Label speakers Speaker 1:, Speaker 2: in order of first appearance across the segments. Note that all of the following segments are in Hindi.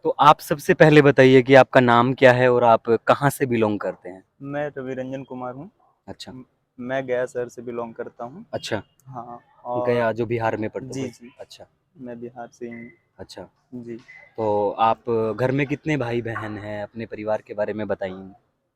Speaker 1: तो आप सबसे पहले बताइए कि आपका नाम क्या है और आप कहाँ से बिलोंग करते हैं?
Speaker 2: मैं रवि रंजन कुमार हूँ।
Speaker 1: अच्छा,
Speaker 2: मैं गया शहर से बिलोंग करता हूँ।
Speaker 1: अच्छा।
Speaker 2: हाँ। और
Speaker 1: गया जो बिहार में पड़ता
Speaker 2: जी
Speaker 1: है।
Speaker 2: जी,
Speaker 1: अच्छा,
Speaker 2: मैं बिहार से ही
Speaker 1: अच्छा।
Speaker 2: हूँ जी।
Speaker 1: तो आप घर में कितने भाई-बहन हैं? अपने परिवार के बारे में बताइए।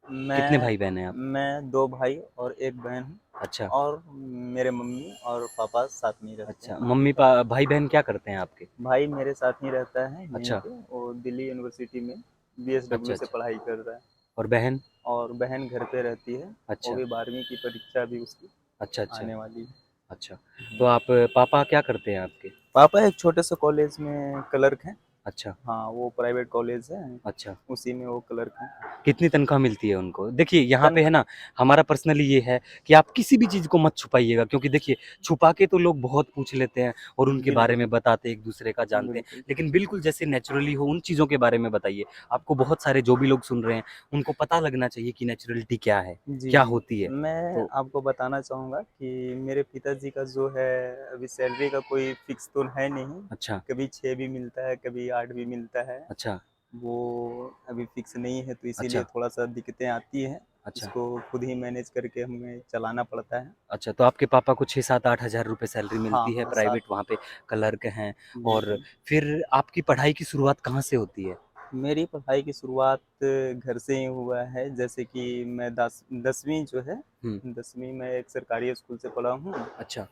Speaker 1: कितने
Speaker 2: मैं
Speaker 1: भाई-बहन हैं आप?
Speaker 2: मैं दो भाई और एक बहन हूँ।
Speaker 1: अच्छा,
Speaker 2: और मेरे मम्मी और पापा साथ में ही रहते
Speaker 1: अच्छा।
Speaker 2: हैं।
Speaker 1: भाई-बहन क्या करते हैं आपके?
Speaker 2: भाई मेरे साथ ही रहता है यहीं
Speaker 1: अच्छा,
Speaker 2: पे, वो दिल्ली यूनिवर्सिटी में
Speaker 1: अच्छा,
Speaker 2: बीएसडब्ल्यू से
Speaker 1: अच्छा।
Speaker 2: पढ़ाई कर रहा है।
Speaker 1: और बहन?
Speaker 2: और बहन घर पे रहती है। वो
Speaker 1: अच्छा,
Speaker 2: भी 12वीं की परीक्षा भी उसकी
Speaker 1: अच्छा, अच्छा,
Speaker 2: आने वाली है।
Speaker 1: अच्छा। तो आप पापा क्या करते हैं आपके?
Speaker 2: पापा एक छोटे से कॉलेज में क्लर्क हैं।
Speaker 1: अच्छा,
Speaker 2: हाँ, वो प्राइवेट कॉलेज है,
Speaker 1: अच्छा।
Speaker 2: उसी में वो क्लर्क हैं।
Speaker 1: कितनी तनख्वाह मिलती है उनको? देखिए यहाँ पे है
Speaker 2: तनख्वाह।
Speaker 1: ना, हमारा पर्सनली ये है कि आप किसी भी चीज़ को मत छुपाइएगा क्योंकि देखिए, छुपा के तो लोग बहुत पूछ लेते हैं और उनके बारे
Speaker 2: बिल्कुल,
Speaker 1: में बताते हैं, एक-दूसरे का जानते हैं।
Speaker 2: बिल्कुल।
Speaker 1: लेकिन बिल्कुल जैसे नेचुरली हो उन चीज़ों के बारे में बताइए। आपको बहुत सारे जो भी लोग सुन रहे हैं, उनको पता लगना चाहिए कि नेचुरलिटी क्या है,
Speaker 2: जी,
Speaker 1: क्या
Speaker 2: जी।
Speaker 1: होती है।
Speaker 2: मैं
Speaker 1: तो
Speaker 2: आपको बताना चाहूँगा कि मेरे पिताजी का जो है, अभी सैलरी का कोई फ़िक्स तो है नहीं।
Speaker 1: अच्छा,
Speaker 2: कभी 6 भी मिलता है, कभी 8 भी मिलता है।
Speaker 1: अच्छा,
Speaker 2: वो अभी फ़िक्स नहीं है, तो इसीलिए
Speaker 1: अच्छा,
Speaker 2: थोड़ा-सा दिक्कतें आती हैं।
Speaker 1: अच्छा,
Speaker 2: इसको खुद ही मैनेज करके हमें चलाना पड़ता है।
Speaker 1: अच्छा। तो आपके पापा को 6-7-8 हज़ार रुपए सैलरी
Speaker 2: हाँ,
Speaker 1: मिलती है,
Speaker 2: हाँ, साथ।
Speaker 1: प्राइवेट वहाँ पे क्लर्क हैं और
Speaker 2: बिल्कुल।
Speaker 1: फिर आपकी पढ़ाई की शुरुआत कहाँ से होती है?
Speaker 2: मेरी पढ़ाई की शुरुआत घर से ही हुआ है। जैसे कि मैं 10वीं जो है,
Speaker 1: हुँ,
Speaker 2: 10वीं मैं एक सरकारी स्कूल से पढ़ा हूँ।
Speaker 1: अच्छा।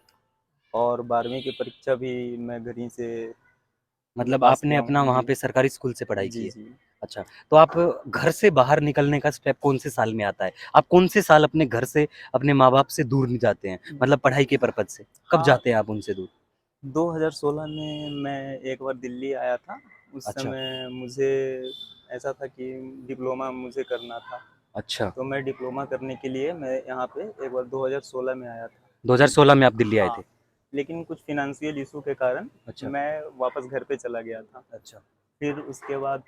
Speaker 2: और 12वीं की परीक्षा भी मैं घर ही से
Speaker 1: मतलब
Speaker 2: पास
Speaker 1: आपने
Speaker 2: किया
Speaker 1: अपना
Speaker 2: हूँ।
Speaker 1: वहाँ
Speaker 2: जी।
Speaker 1: पे सरकारी स्कूल से पढ़ाई की
Speaker 2: जी,
Speaker 1: है।
Speaker 2: जी।
Speaker 1: अच्छा, तो आप घर से बाहर निकलने का स्टेप कौन से साल में आता है? आप कौन से साल अपने घर से, अपने माँ-बाप से दूर नहीं जाते हैं? मतलब पढ़ाई के पर्पज़ से? कब
Speaker 2: हाँ,
Speaker 1: जाते हैं आप उनसे दूर?
Speaker 2: 2016 में मैं एक बार दिल्ली आया था। उस
Speaker 1: अच्छा,
Speaker 2: समय मुझे ऐसा था कि डिप्लोमा मुझे करना था।
Speaker 1: अच्छा।
Speaker 2: तो मैं डिप्लोमा करने के लिए मैं यहाँ पे एक बार 2016 में आया था।
Speaker 1: 2016 में आप दिल्ली आए
Speaker 2: हाँ,
Speaker 1: थे?
Speaker 2: लेकिन कुछ फ़ाइनेंशियल इश्यू के कारण
Speaker 1: अच्छा,
Speaker 2: मैं वापस घर पे चला गया था।
Speaker 1: अच्छा।
Speaker 2: फिर उसके बाद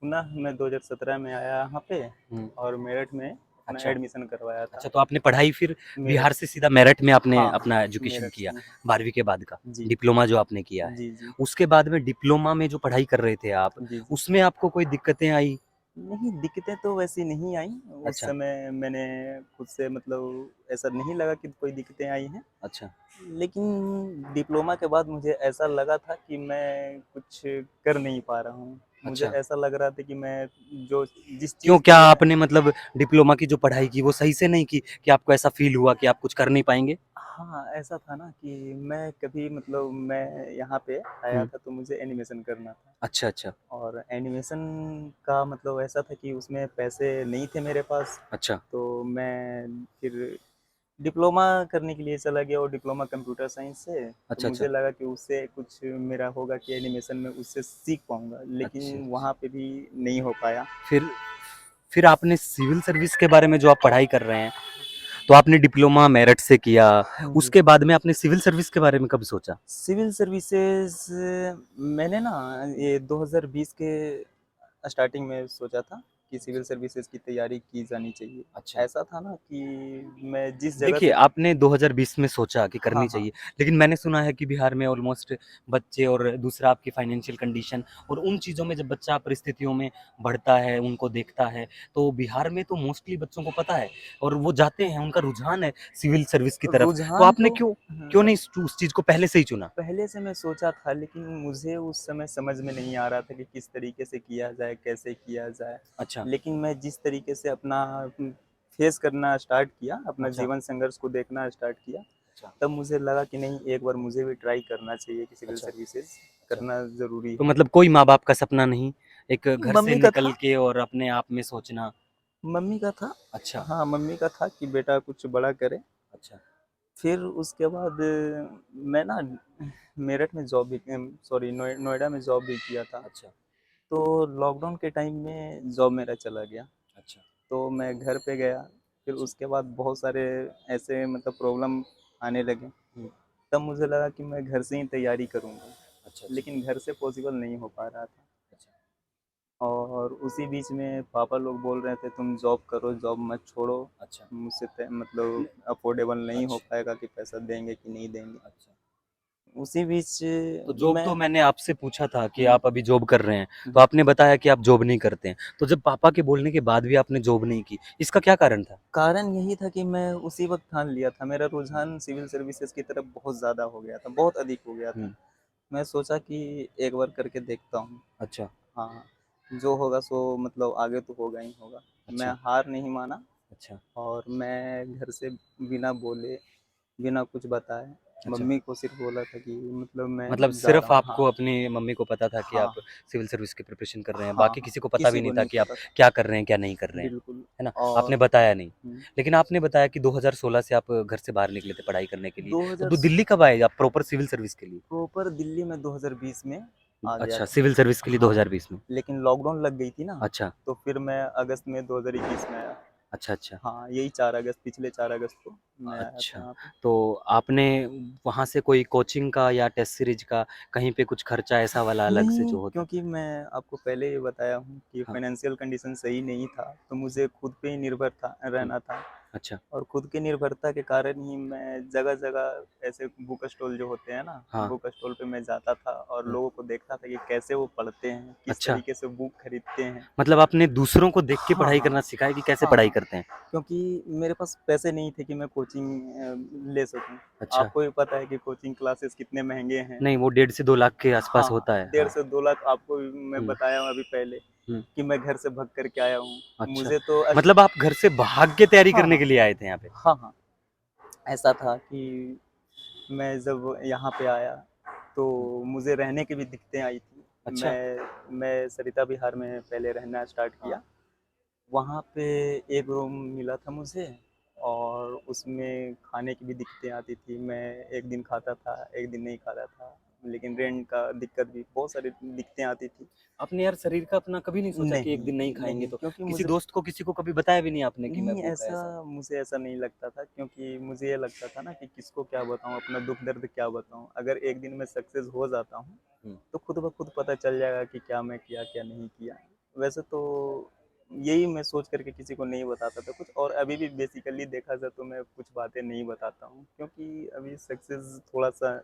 Speaker 2: पुनः मैं 2017 में आया यहाँ पे।
Speaker 1: हुँ,
Speaker 2: और मेरठ में अपना
Speaker 1: अच्छा।
Speaker 2: एडमिशन करवाया था।
Speaker 1: अच्छा, तो आपने पढ़ाई फिर
Speaker 2: मेरठ
Speaker 1: बिहार
Speaker 2: से।
Speaker 1: से सीधा मेरठ में आपने
Speaker 2: हाँ,
Speaker 1: अपना
Speaker 2: हाँ,
Speaker 1: एजुकेशन
Speaker 2: मेरठ
Speaker 1: किया,
Speaker 2: से ही।
Speaker 1: 12वीं के बाद का,
Speaker 2: जी,
Speaker 1: डिप्लोमा जो आपने किया है।
Speaker 2: जी, जी।
Speaker 1: उसके बाद में डिप्लोमा में जो पढ़ाई कर रहे थे आप,
Speaker 2: जी, जी।
Speaker 1: उसमें आपको कोई दिक्कतें आई?
Speaker 2: नहीं, दिक्कतें तो वैसी नहीं आईं। उस
Speaker 1: अच्छा,
Speaker 2: समय मैंने खुद से मतलब ऐसा नहीं लगा कि कोई दिक्कतें आई हैं।
Speaker 1: अच्छा,
Speaker 2: लेकिन डिप्लोमा के बाद मुझे ऐसा लगा था कि मैं कुछ कर नहीं पा रहा हूँ। मुझे
Speaker 1: अच्छा।
Speaker 2: ऐसा लग रहा था कि मैं जो जिस
Speaker 1: क्यों
Speaker 2: चीज़ के
Speaker 1: क्या
Speaker 2: लिए।
Speaker 1: आपने मतलब डिप्लोमा की जो पढ़ाई की वो सही से नहीं की कि आपको ऐसा फ़ील हुआ कि आप कुछ कर नहीं पाएँगे?
Speaker 2: हाँ, ऐसा था ना कि मैं कभी मतलब मैं यहाँ पे आया
Speaker 1: हुँ।
Speaker 2: था तो मुझे एनिमेशन करना था।
Speaker 1: अच्छा, अच्छा,
Speaker 2: और एनिमेशन का मतलब ऐसा था कि उसमें पैसे नहीं थे मेरे पास।
Speaker 1: अच्छा,
Speaker 2: तो मैं फिर डिप्लोमा करने के लिए चला गया, और डिप्लोमा कंप्यूटर साइंस से। तो
Speaker 1: अच्छा, अच्छा,
Speaker 2: मुझे लगा कि उससे कुछ मेरा होगा कि एनिमेशन में उससे सीख पाऊँगा,
Speaker 1: अच्छा,
Speaker 2: लेकिन
Speaker 1: अच्छा।
Speaker 2: वहाँ पे भी नहीं हो पाया।
Speaker 1: फिर फिर आपने सिविल सर्विस के बारे में जो आप पढ़ाई कर रहे हैं, तो आपने डिप्लोमा मेरठ से किया,
Speaker 2: जी।
Speaker 1: उसके बाद में आपने सिविल सर्विस के बारे में कब सोचा?
Speaker 2: सिविल सर्विसेज़ मैंने ना ये 2020 के स्टार्टिंग में सोचा था कि सिविल सर्विसेज़ की तैयारी की जानी चाहिए।
Speaker 1: अच्छा।
Speaker 2: ऐसा था ना कि मैं जिस जगह
Speaker 1: देखिए,
Speaker 2: से।
Speaker 1: आपने 2020 में सोचा कि
Speaker 2: हाँ,
Speaker 1: करनी
Speaker 2: हाँ।
Speaker 1: चाहिए, लेकिन मैंने सुना है कि बिहार में ऑलमोस्ट बच्चे और दूसरा आपकी फाइनेंशियल कंडीशन और उन चीज़ों में जब बच्चा परिस्थितियों में बढ़ता है, उनको देखता है, तो बिहार में तो मोस्टली बच्चों को पता है और वो जाते हैं, उनका रुझान है सिविल सर्विस की तरफ। तो
Speaker 2: रुझान
Speaker 1: आपने
Speaker 2: तो।
Speaker 1: क्यों
Speaker 2: हुँ।
Speaker 1: क्यों नहीं उस चीज़ को पहले से ही चुना?
Speaker 2: पहले से मैं सोचा था, लेकिन मुझे उस समय समझ में नहीं आ रहा था कि किस तरीके से किया जाए, कैसे किया जाए।
Speaker 1: अच्छा,
Speaker 2: लेकिन मैं जिस तरीके से अपना फेस करना स्टार्ट किया, अपना
Speaker 1: अच्छा,
Speaker 2: जीवन संघर्ष को देखना स्टार्ट किया,
Speaker 1: अच्छा,
Speaker 2: तब मुझे लगा कि नहीं, एक बार मुझे भी ट्राई करना चाहिए कि सिविल
Speaker 1: अच्छा,
Speaker 2: सर्विसेज़
Speaker 1: अच्छा।
Speaker 2: करना ज़रूरी
Speaker 1: तो
Speaker 2: है।
Speaker 1: मतलब कोई माँ-बाप का सपना नहीं, एक घर से
Speaker 2: मम्मी का
Speaker 1: निकल
Speaker 2: था।
Speaker 1: के और अपने आप में सोचना।
Speaker 2: मम्मी का था।
Speaker 1: अच्छा,
Speaker 2: हाँ, मम्मी का था कि बेटा कुछ बड़ा करे।
Speaker 1: अच्छा,
Speaker 2: फिर उसके बाद मैं ना मेरठ में जॉब भी सॉरी नोएडा में जॉब भी किया था।
Speaker 1: अच्छा,
Speaker 2: तो लॉकडाउन के टाइम में जॉब मेरा चला गया।
Speaker 1: अच्छा,
Speaker 2: तो मैं घर पे गया। फिर
Speaker 1: अच्छा।
Speaker 2: उसके बाद बहुत सारे ऐसे मतलब प्रॉब्लम आने लगे।
Speaker 1: हुँ,
Speaker 2: तब मुझे लगा कि मैं घर से ही तैयारी करूँगा,
Speaker 1: अच्छा, अच्छा,
Speaker 2: लेकिन घर से पॉसिबल नहीं हो पा रहा था।
Speaker 1: अच्छा,
Speaker 2: और उसी बीच में पापा लोग बोल रहे थे तुम जॉब करो, जॉब मत छोड़ो।
Speaker 1: अच्छा,
Speaker 2: मुझसे मतलब अफोर्डेबल नहीं हो
Speaker 1: अच्छा,
Speaker 2: पाएगा कि पैसा देंगे कि नहीं देंगे।
Speaker 1: अच्छा।
Speaker 2: उसी बीच
Speaker 1: तो जॉब
Speaker 2: मैं
Speaker 1: तो मैंने आपसे पूछा था कि
Speaker 2: हुँ,
Speaker 1: आप अभी जॉब कर रहे हैं, तो
Speaker 2: हुँ।
Speaker 1: आपने बताया कि आप जॉब नहीं करते हैं। तो जब पापा के बोलने के बाद भी आपने जॉब नहीं की, इसका क्या कारण था?
Speaker 2: कारण यही था कि मैं उसी वक़्त ठान लिया था, मेरा रुझान सिविल सर्विसेज़ की तरफ बहुत ज़्यादा हो गया था, बहुत अधिक हो गया था।
Speaker 1: हुँ,
Speaker 2: मैं सोचा कि एक बार करके देखता हूँ।
Speaker 1: अच्छा,
Speaker 2: हाँ, जो होगा सो मतलब आगे तो होगा ही होगा। मैं
Speaker 1: अच्छा,
Speaker 2: हार नहीं माना
Speaker 1: अच्छा,
Speaker 2: और मैं घर से बिना बोले, बिना कुछ बताए,
Speaker 1: अच्छा।
Speaker 2: मम्मी को सिर्फ़ बोला था कि मतलब
Speaker 1: मतलब
Speaker 2: मैं जा रहा
Speaker 1: सिर्फ़
Speaker 2: हूँ। हाँ,
Speaker 1: आपको अपनी मम्मी को पता था कि
Speaker 2: हाँ,
Speaker 1: आप सिविल सर्विस की प्रिपरेशन कर रहे हैं,
Speaker 2: हाँ,
Speaker 1: बाकी
Speaker 2: हाँ,
Speaker 1: किसी को पता भी
Speaker 2: किसी
Speaker 1: नहीं
Speaker 2: को
Speaker 1: था
Speaker 2: नहीं
Speaker 1: कि आप
Speaker 2: पता था।
Speaker 1: क्या कर रहे हैं, क्या नहीं कर रहे हैं,
Speaker 2: बिल्कुल
Speaker 1: है ना? आपने
Speaker 2: और
Speaker 1: बताया नहीं।
Speaker 2: हुँ,
Speaker 1: लेकिन आपने बताया कि 2016 से आप घर से बाहर निकले थे पढ़ाई करने के लिए, तो
Speaker 2: 2000
Speaker 1: दिल्ली कब आए आप प्रॉपर सिविल सर्विस के लिए?
Speaker 2: प्रॉपर दिल्ली में 2020 में आ गया
Speaker 1: अच्छा,
Speaker 2: था।
Speaker 1: सिविल सर्विस के लिए
Speaker 2: हाँ,
Speaker 1: 2020 में।
Speaker 2: लेकिन लॉकडाउन लग गई थी ना,
Speaker 1: अच्छा,
Speaker 2: तो फिर मैं अगस्त में 2021 में आया।
Speaker 1: अच्छा, अच्छा।
Speaker 2: हाँ, यही 4 अगस्त पिछले 4 अगस्त को मैं आया था
Speaker 1: अच्छा,
Speaker 2: यहाँ पे।
Speaker 1: तो आपने वहाँ से कोई कोचिंग का या टेस्ट सीरीज़ का कहीं पे कुछ खर्चा ऐसा वाला अलग से
Speaker 2: नहीं,
Speaker 1: जो होता?
Speaker 2: क्योंकि मैं आपको पहले ही बताया हूँ कि
Speaker 1: हाँ,
Speaker 2: फाइनेंशियल कंडीशन सही नहीं था, तो
Speaker 1: हुँ,
Speaker 2: मुझे खुद पे ही निर्भर था
Speaker 1: हुँ,
Speaker 2: रहना था।
Speaker 1: अच्छा,
Speaker 2: और खुद की निर्भरता के कारण ही मैं जगह-जगह ऐसे बुक स्टॉल जो होते हैं ना,
Speaker 1: हाँ,
Speaker 2: बुक स्टॉल पे मैं जाता था और
Speaker 1: हाँ,
Speaker 2: लोगों को देखता था कि कैसे वो पढ़ते हैं, किस
Speaker 1: अच्छा।
Speaker 2: तरीके से बुक खरीदते हैं।
Speaker 1: मतलब आपने दूसरों को देख के
Speaker 2: हाँ,
Speaker 1: पढ़ाई
Speaker 2: हाँ।
Speaker 1: करना सीखा है कि कैसे
Speaker 2: हाँ,
Speaker 1: पढ़ाई
Speaker 2: हाँ।
Speaker 1: करते हैं?
Speaker 2: क्योंकि मेरे पास पैसे नहीं थे कि मैं कोचिंग ले सकूँ।
Speaker 1: अच्छा,
Speaker 2: आपको भी पता है कि कोचिंग क्लासेस कितने महँगे हैं।
Speaker 1: नहीं वो 1.5 से 2 लाख के
Speaker 2: हाँ,
Speaker 1: आसपास
Speaker 2: हाँ,
Speaker 1: होता है।
Speaker 2: डेढ़
Speaker 1: हाँ,
Speaker 2: से 2 लाख आपको भी मैं
Speaker 1: हुँ,
Speaker 2: बताया हूँ अभी पहले
Speaker 1: हुँ,
Speaker 2: कि मैं घर से भाग कर के आया हूँ।
Speaker 1: अच्छा।
Speaker 2: मुझे तो
Speaker 1: मतलब आप घर से भाग के तैयारी
Speaker 2: हाँ,
Speaker 1: करने के
Speaker 2: हाँ।
Speaker 1: लिए आए थे यहाँ पे?
Speaker 2: हाँ, हाँ। ऐसा था कि मैं जब यहाँ पे आया,
Speaker 1: हुँ,
Speaker 2: तो मुझे रहने की भी दिक्कतें आई थी।
Speaker 1: अच्छा,
Speaker 2: मैं सरिता विहार में पहले रहना स्टार्ट
Speaker 1: हाँ,
Speaker 2: किया। वहाँ पे एक रूम मिला था मुझे और उसमें खाने की भी दिक्कतें आती थी। मैं एक दिन खाता था, एक दिन नहीं खाता था। लेकिन रेंट का दिक्कत भी बहुत सारी दिक्कतें आती थी।
Speaker 1: आपने यार शरीर का अपना कभी नहीं सोचा कि एक
Speaker 2: नहीं,
Speaker 1: दिन नहीं खाएँगे
Speaker 2: नहीं
Speaker 1: तो?
Speaker 2: क्योंकि
Speaker 1: किसी
Speaker 2: मुझे
Speaker 1: दोस्त को किसी को कभी बताया भी नहीं आपने कि मैं
Speaker 2: नहीं
Speaker 1: भूखा
Speaker 2: ऐसा
Speaker 1: ऐसा?
Speaker 2: मुझे ऐसा नहीं लगता था क्योंकि मुझे ये लगता था ना कि किसको क्या बताऊँ, अपना दुःख दर्द क्या बताऊँ। अगर एक दिन मैं सक्सेस हो जाता हूँ,
Speaker 1: हुँ,
Speaker 2: तो खुद ब खुद पता चल जाएगा कि क्या मैं किया, क्या नहीं किया। वैसे तो यही मैं सोच कर के किसी को नहीं बताता था कुछ और अभी भी बेसिकली देखा जाए तो मैं कुछ बातें नहीं बताता हूँ क्योंकि अभी सक्सेस थोड़ा-सा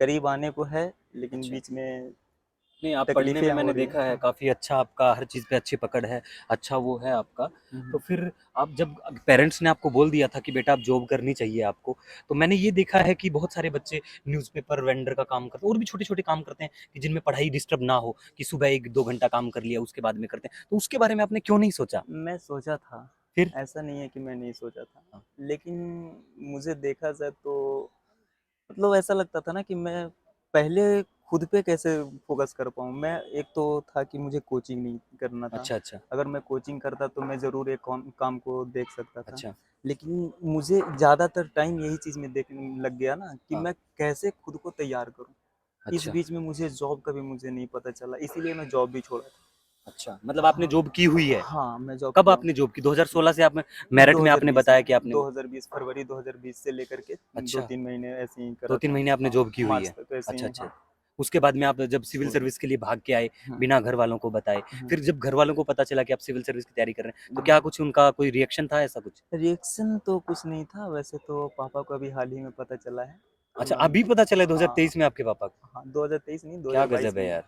Speaker 2: करीब आने को है, लेकिन
Speaker 1: अच्छा।
Speaker 2: बीच में
Speaker 1: नहीं, आप पढ़ने
Speaker 2: तकलीफ़ें
Speaker 1: में
Speaker 2: हो
Speaker 1: मैंने
Speaker 2: रही हैं।
Speaker 1: देखा है
Speaker 2: हाँ।
Speaker 1: काफ़ी अच्छा आपका हर चीज़ पे अच्छी पकड़ है, अच्छा वो है आपका।
Speaker 2: हुँ,
Speaker 1: तो
Speaker 2: हुँ।
Speaker 1: फिर आप जब पेरेंट्स ने आपको बोल दिया था कि बेटा आप जॉब करनी चाहिए आपको, तो मैंने ये देखा है कि बहुत सारे बच्चे न्यूज़पेपर वेंडर का काम करते हैं और भी छोटे-छोटे काम करते हैं कि जिनमें पढ़ाई डिस्टर्ब ना हो, कि सुबह 1-2 घंटा काम कर लिया उसके बाद में करते हैं। तो उसके बारे में आपने क्यों नहीं सोचा?
Speaker 2: मैं सोचा था,
Speaker 1: फिर?
Speaker 2: ऐसा नहीं है कि मैं नहीं सोचा था,
Speaker 1: हाँ,
Speaker 2: लेकिन मुझे देखा जाए तो मतलब ऐसा लगता था ना कि मैं पहले खुद पे कैसे फ़ोकस कर पाऊँ। मैं एक तो था कि मुझे कोचिंग नहीं करना था।
Speaker 1: अच्छा, अच्छा,
Speaker 2: अगर मैं कोचिंग करता तो मैं ज़रूर एक कॉम काम को देख सकता था।
Speaker 1: अच्छा,
Speaker 2: लेकिन मुझे ज़्यादातर टाइम यही चीज़ में देखने लग गया ना कि
Speaker 1: हाँ,
Speaker 2: मैं कैसे खुद को तैयार करूँ। इस
Speaker 1: अच्छा,
Speaker 2: बीच में मुझे जॉब का भी मुझे नहीं पता चला, इसीलिए मैं जॉब भी छोड़ा था।
Speaker 1: अच्छा। मतलब आपने
Speaker 2: हाँ,
Speaker 1: जॉब की हुई है?
Speaker 2: हाँ, मैं जॉब
Speaker 1: कब
Speaker 2: किया हूँ।
Speaker 1: आपने जॉब की? 2016 से आप मेरिट में आपने
Speaker 2: 2020
Speaker 1: बताया
Speaker 2: में
Speaker 1: कि आपने
Speaker 2: 2020 फरवरी 2020 से लेकर के
Speaker 1: अच्छा।
Speaker 2: 2-3 महीने ऐसे ही करा
Speaker 1: 2-3
Speaker 2: था।
Speaker 1: महीने आपने
Speaker 2: हाँ,
Speaker 1: जॉब की हुई
Speaker 2: मार्च
Speaker 1: है।
Speaker 2: तक ऐसे
Speaker 1: अच्छा,
Speaker 2: ही
Speaker 1: अच्छा।
Speaker 2: हाँ,
Speaker 1: उसके बाद में आप जब सिविल
Speaker 2: छोड़
Speaker 1: सर्विस के लिए भाग के आए,
Speaker 2: हुँ,
Speaker 1: बिना घर वालों को बताए,
Speaker 2: हुँ,
Speaker 1: फिर जब घर वालों को पता चला कि आप सिविल सर्विस की तैयारी कर रहे हैं, तो
Speaker 2: हुँ।
Speaker 1: क्या कुछ उनका कोई रिएक्शन था ऐसा कुछ?
Speaker 2: रिएक्शन तो कुछ नहीं था, वैसे तो पापा को अभी हाल ही में पता चला है।
Speaker 1: अच्छा,
Speaker 2: उन्होंने
Speaker 1: अभी पता चला है
Speaker 2: हाँ,
Speaker 1: 2023 में आपके पापा को?
Speaker 2: हाँ, 2023 नहीं
Speaker 1: क्या
Speaker 2: 2022
Speaker 1: गज़ब है
Speaker 2: में
Speaker 1: यार!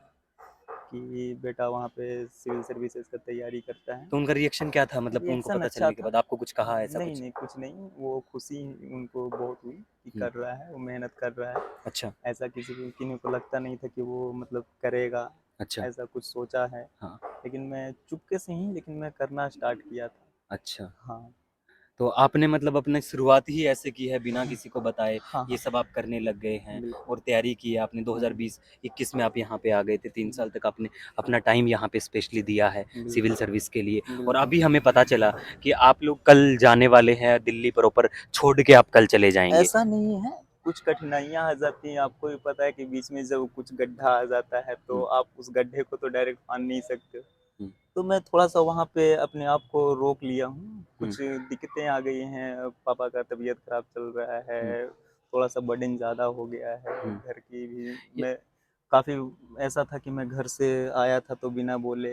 Speaker 2: कि बेटा वहाँ पे सिविल सर्विसेज़ का तैयारी करता है।
Speaker 1: तो उनका रिएक्शन क्या था मतलब उनको
Speaker 2: रिएक्शन
Speaker 1: पता
Speaker 2: अच्छा
Speaker 1: चलने के
Speaker 2: था।
Speaker 1: बाद आपको कुछ कहा ऐसा
Speaker 2: नहीं,
Speaker 1: कुछ?
Speaker 2: नहीं, कुछ नहीं, वो खुशी उनको बहुत हुई कि
Speaker 1: हुँ,
Speaker 2: कर रहा है, वो मेहनत कर रहा है।
Speaker 1: अच्छा,
Speaker 2: ऐसा किन्हीं को लगता नहीं था कि वो मतलब करेगा,
Speaker 1: अच्छा,
Speaker 2: ऐसा कुछ सोचा है।
Speaker 1: हाँ,
Speaker 2: लेकिन मैं चुपके से ही लेकिन मैं करना स्टार्ट किया था।
Speaker 1: अच्छा।
Speaker 2: हाँ।
Speaker 1: तो आपने मतलब अपनी शुरुआत ही ऐसे की है बिना किसी को बताए,
Speaker 2: हाँ,
Speaker 1: ये
Speaker 2: हाँ,
Speaker 1: सब आप करने लग गए हैं
Speaker 2: बिल्कुल।
Speaker 1: और तैयारी की है आपने
Speaker 2: हुँ,
Speaker 1: 2020-21 में आप यहाँ पे आ गए थे, 3
Speaker 2: हुँ,
Speaker 1: साल तक आपने अपना टाइम यहाँ पे स्पेशली दिया है सिविल
Speaker 2: बिल्कुल,
Speaker 1: सर्विस के लिए और
Speaker 2: बिल्कुल।
Speaker 1: अभी हमें पता चला कि आप लोग कल जाने वाले हैं दिल्ली प्रॉपर छोड़ के आप कल चले जाएँगे।
Speaker 2: ऐसा नहीं है, कुछ कठिनाइयाँ आ जाती हैं, आपको भी पता है कि बीच में जब कुछ गड्ढा आ जाता है, तो
Speaker 1: हुँ,
Speaker 2: आप उस गड्ढे को तो डायरेक्ट फाँद नहीं सकते हो।
Speaker 1: हुँ,
Speaker 2: तो मैं थोड़ा-सा वहाँ पे अपने आप को रोक लिया हूँ,
Speaker 1: हुँ,
Speaker 2: कुछ दिक्कतें आ गई हैं, पापा का तबीयत खराब चल रहा
Speaker 1: हुँ,
Speaker 2: है, थोड़ा-सा बर्डन ज़्यादा हो गया है,
Speaker 1: हुँ।
Speaker 2: घर की भी
Speaker 1: ये
Speaker 2: मैं काफ़ी ऐसा था कि मैं घर से आया था तो बिना बोले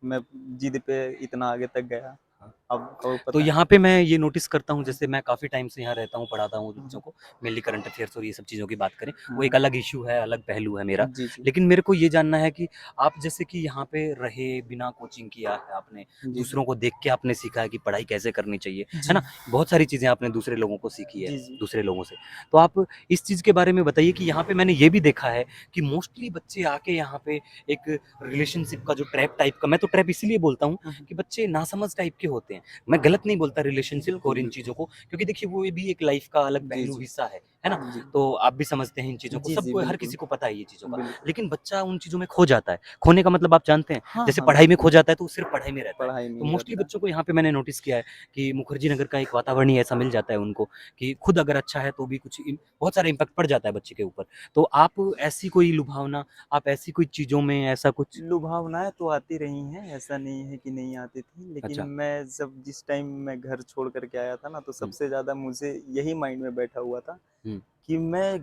Speaker 2: मैं ज़िद पे इतना आगे तक गया।
Speaker 1: हाँ,
Speaker 2: आपको
Speaker 1: तो
Speaker 2: पता है?
Speaker 1: यहाँ पे मैं ये नोटिस करता हूँ, जैसे मैं काफ़ी टाइम से यहाँ रहता हूँ, पढ़ाता हूँ बच्चों को, मेनली करंट अफेयर्स और ये सब चीज़ों की बात करें, वो एक अलग इश्यू है, अलग पहलू है मेरा।
Speaker 2: जी, जी।
Speaker 1: लेकिन मेरे को ये जानना है कि आप जैसे कि यहाँ पे रहे, बिना कोचिंग किया है आपने,
Speaker 2: जी, जी।
Speaker 1: दूसरों को देख के आपने सीखा है कि पढ़ाई कैसे करनी चाहिए, है
Speaker 2: जी।
Speaker 1: ना? बहुत सारी चीज़ें आपने दूसरे लोगों को सीखी है,
Speaker 2: जी, जी।
Speaker 1: दूसरे लोगों से। तो आप इस चीज़ के बारे में बताइए कि यहाँ पे मैंने ये भी देखा है कि मोस्टली बच्चे आके यहाँ पे एक रिलेशनशिप का जो ट्रैप टाइप का, मैं तो ट्रैप इसीलिए बोलता हूँ
Speaker 2: हुँ, हुँ।
Speaker 1: कि बच्चे नासमझ टाइप के होते हैं। मैं गलत नहीं बोलता रिलेशनशिप को
Speaker 2: बिल्कुल,
Speaker 1: और इन
Speaker 2: बिल्कुल।
Speaker 1: चीज़ों को, क्योंकि देखिए वो भी एक लाइफ का अलग
Speaker 2: जी,
Speaker 1: पहलू
Speaker 2: जी।
Speaker 1: हिस्सा है ना?
Speaker 2: जी।
Speaker 1: तो आप भी समझते हैं इन चीज़ों को,
Speaker 2: जी, जी,
Speaker 1: सबको हर
Speaker 2: बिल्कुल।
Speaker 1: किसी को पता है ये चीज़ों का।
Speaker 2: बिल्कुल।
Speaker 1: लेकिन बच्चा उन चीज़ों में खो जाता है। खोने का मतलब आप जानते हैं,
Speaker 2: हाँ,
Speaker 1: जैसे
Speaker 2: हाँ,
Speaker 1: पढ़ाई में खो
Speaker 2: बिल्कुल।
Speaker 1: जाता है तो वो सिर्फ़ पढ़ाई में रहता है।
Speaker 2: पढ़ाई
Speaker 1: तो
Speaker 2: नहीं
Speaker 1: मोस्टली
Speaker 2: करता।
Speaker 1: बच्चों को यहाँ पे मैंने नोटिस किया है कि मुखर्जी नगर का एक वातावरण ही ऐसा मिल जाता है उनको कि खुद अगर अच्छा है तो भी कुछ बहुत सारा इम्पैक्ट पड़ जाता है बच्चे के ऊपर। तो आप ऐसी कोई लुभावना, आप ऐसी कोई चीज़ों में ऐसा कुछ?
Speaker 2: लुभावनाएँ तो आती रही हैं, ऐसा नहीं है कि नहीं आती थी, लेकिन
Speaker 1: अच्छा।
Speaker 2: मैं जब जिस टाइम मैं घर छोड़ कर के आया था ना, तो
Speaker 1: हुँ,
Speaker 2: सबसे ज़्यादा मुझे यही माइंड में बैठा हुआ था
Speaker 1: हुँ,
Speaker 2: कि मैं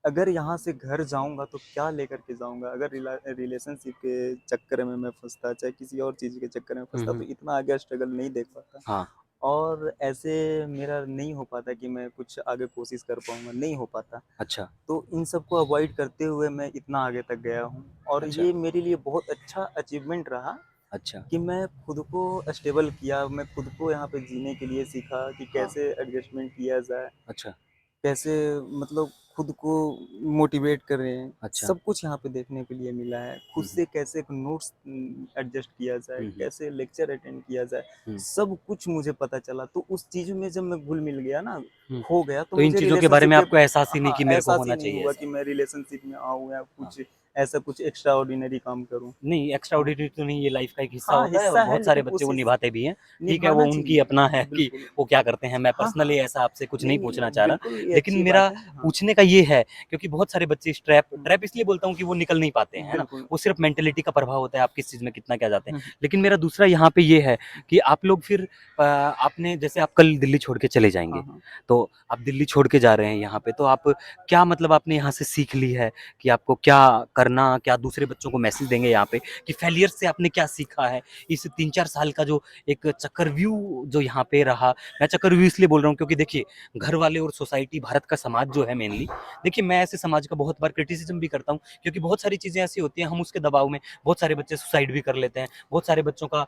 Speaker 2: अगर यहाँ से घर जाऊँगा तो क्या लेकर के जाऊँगा? अगर रिलेशनशिप के चक्कर में मैं फँसता, चाहे किसी और चीज़ के चक्कर में
Speaker 1: हुँ,
Speaker 2: फँसता, तो
Speaker 1: हुँ।
Speaker 2: इतना आगे स्ट्रगल नहीं देख पाता।
Speaker 1: हाँ,
Speaker 2: और ऐसे मेरा नहीं हो पाता कि मैं कुछ आगे कोशिश कर पाऊँगा, नहीं हो पाता।
Speaker 1: अच्छा,
Speaker 2: तो इन सबको अवॉइड करते हुए मैं इतना आगे तक गया हूँ और
Speaker 1: अच्छा,
Speaker 2: ये मेरे लिए बहुत अच्छा अचीवमेंट रहा
Speaker 1: अच्छा।
Speaker 2: कि मैं खुद को स्टेबल किया, मैं खुद को यहाँ पे जीने के लिए सीखा कि
Speaker 1: हाँ,
Speaker 2: कैसे एडजस्टमेंट किया जाए,
Speaker 1: अच्छा,
Speaker 2: कैसे मतलब खुद को मोटिवेट करें,
Speaker 1: अच्छा।
Speaker 2: सब कुछ यहाँ पे देखने के लिए मिला है। खुद
Speaker 1: हुँ, हुँ,
Speaker 2: से कैसे नोट्स एडजस्ट किया जाए,
Speaker 1: हुँ, हुँ,
Speaker 2: कैसे लेक्चर अटेंड किया जाए,
Speaker 1: हुँ,
Speaker 2: सब कुछ मुझे पता चला। तो उस चीज़ में जब मैं घुल-मिल गया ना,
Speaker 1: हुँ।
Speaker 2: खो गया, तो
Speaker 1: तो इन
Speaker 2: मुझे
Speaker 1: चीज़ों के बारे
Speaker 2: रिलेशनशिप
Speaker 1: में
Speaker 2: के
Speaker 1: आपको एहसास ही नहीं
Speaker 2: हाँ,
Speaker 1: कि मेरे को
Speaker 2: एहसास ही
Speaker 1: होना
Speaker 2: नहीं
Speaker 1: चाहिए
Speaker 2: हुआ कि
Speaker 1: ऐसा?
Speaker 2: मैं रिलेशनशिप में आऊँ या
Speaker 1: हाँ।
Speaker 2: ऐसा कुछ एक्स्ट्रा ऑर्डिनरी काम करूँ।
Speaker 1: नहीं,
Speaker 2: हाँ,
Speaker 1: एक्स्ट्राऑर्डिनरी तो नहीं, ये लाइफ़ का एक हिस्सा
Speaker 2: हाँ,
Speaker 1: होता है और
Speaker 2: हिस्सा है
Speaker 1: बहुत सारे
Speaker 2: लेकिन
Speaker 1: बच्चे
Speaker 2: उस
Speaker 1: वो
Speaker 2: हिस
Speaker 1: निभाते भी हैं। ठीक है, वो
Speaker 2: निभाना
Speaker 1: उनकी
Speaker 2: चाहिए।
Speaker 1: अपना है कि
Speaker 2: बिल्कुल।
Speaker 1: वो क्या करते हैं, मैं
Speaker 2: हाँ, हाँ।
Speaker 1: पर्सनली ऐसा आपसे कुछ
Speaker 2: नहीं,
Speaker 1: नहीं
Speaker 2: नहीं,
Speaker 1: पूछना चाह रहा।
Speaker 2: बिल्कुल ये
Speaker 1: लेकिन
Speaker 2: अच्छी
Speaker 1: मेरा
Speaker 2: बात है। हाँ।
Speaker 1: पूछने का ये है, क्योंकि बहुत सारे बच्चे इस
Speaker 2: हुँ,
Speaker 1: ट्रैप इसलिए बोलता हूँ कि वो निकल नहीं पाते हैं, है ना?
Speaker 2: बिल्कुल।
Speaker 1: वो सिर्फ़ मेंटालिटी का प्रभाव होता है, आप किस चीज़ में कितना क्या जाते हैं।
Speaker 2: हुँ,
Speaker 1: लेकिन मेरा दूसरा यहाँ पे ये है कि आप लोग फिर आपने जैसे आप कल दिल्ली छोड़ के चले
Speaker 2: हाँ,
Speaker 1: जाएँगे,
Speaker 2: हाँ।
Speaker 1: तो आप दिल्ली छोड़ के जा रहे हैं यहाँ पे, तो आप क्या मतलब आपने यहाँ से सीख ली है कि आपको क्या करना, क्या दूसरे बच्चों को मैसेज देंगे यहाँ पे कि फेलियर से आपने क्या सीखा है? इस 3-4 साल का जो एक चक्रव्यूह जो यहाँ पे रहा, मैं चक्रव्यूह इसलिए बोल रहा हूँ क्योंकि देखिए, घर वाले और सोसाइटी, भारत का समाज जो है मेनली, देखिए मैं ऐसे समाज का बहुत बार क्रिटिसिज़्म भी करता हूँ क्योंकि बहुत सारी चीज़ें ऐसी होती हैं, हम उसके दबाव में बहुत सारे बच्चे सुसाइड भी कर लेते हैं, बहुत सारे बच्चों का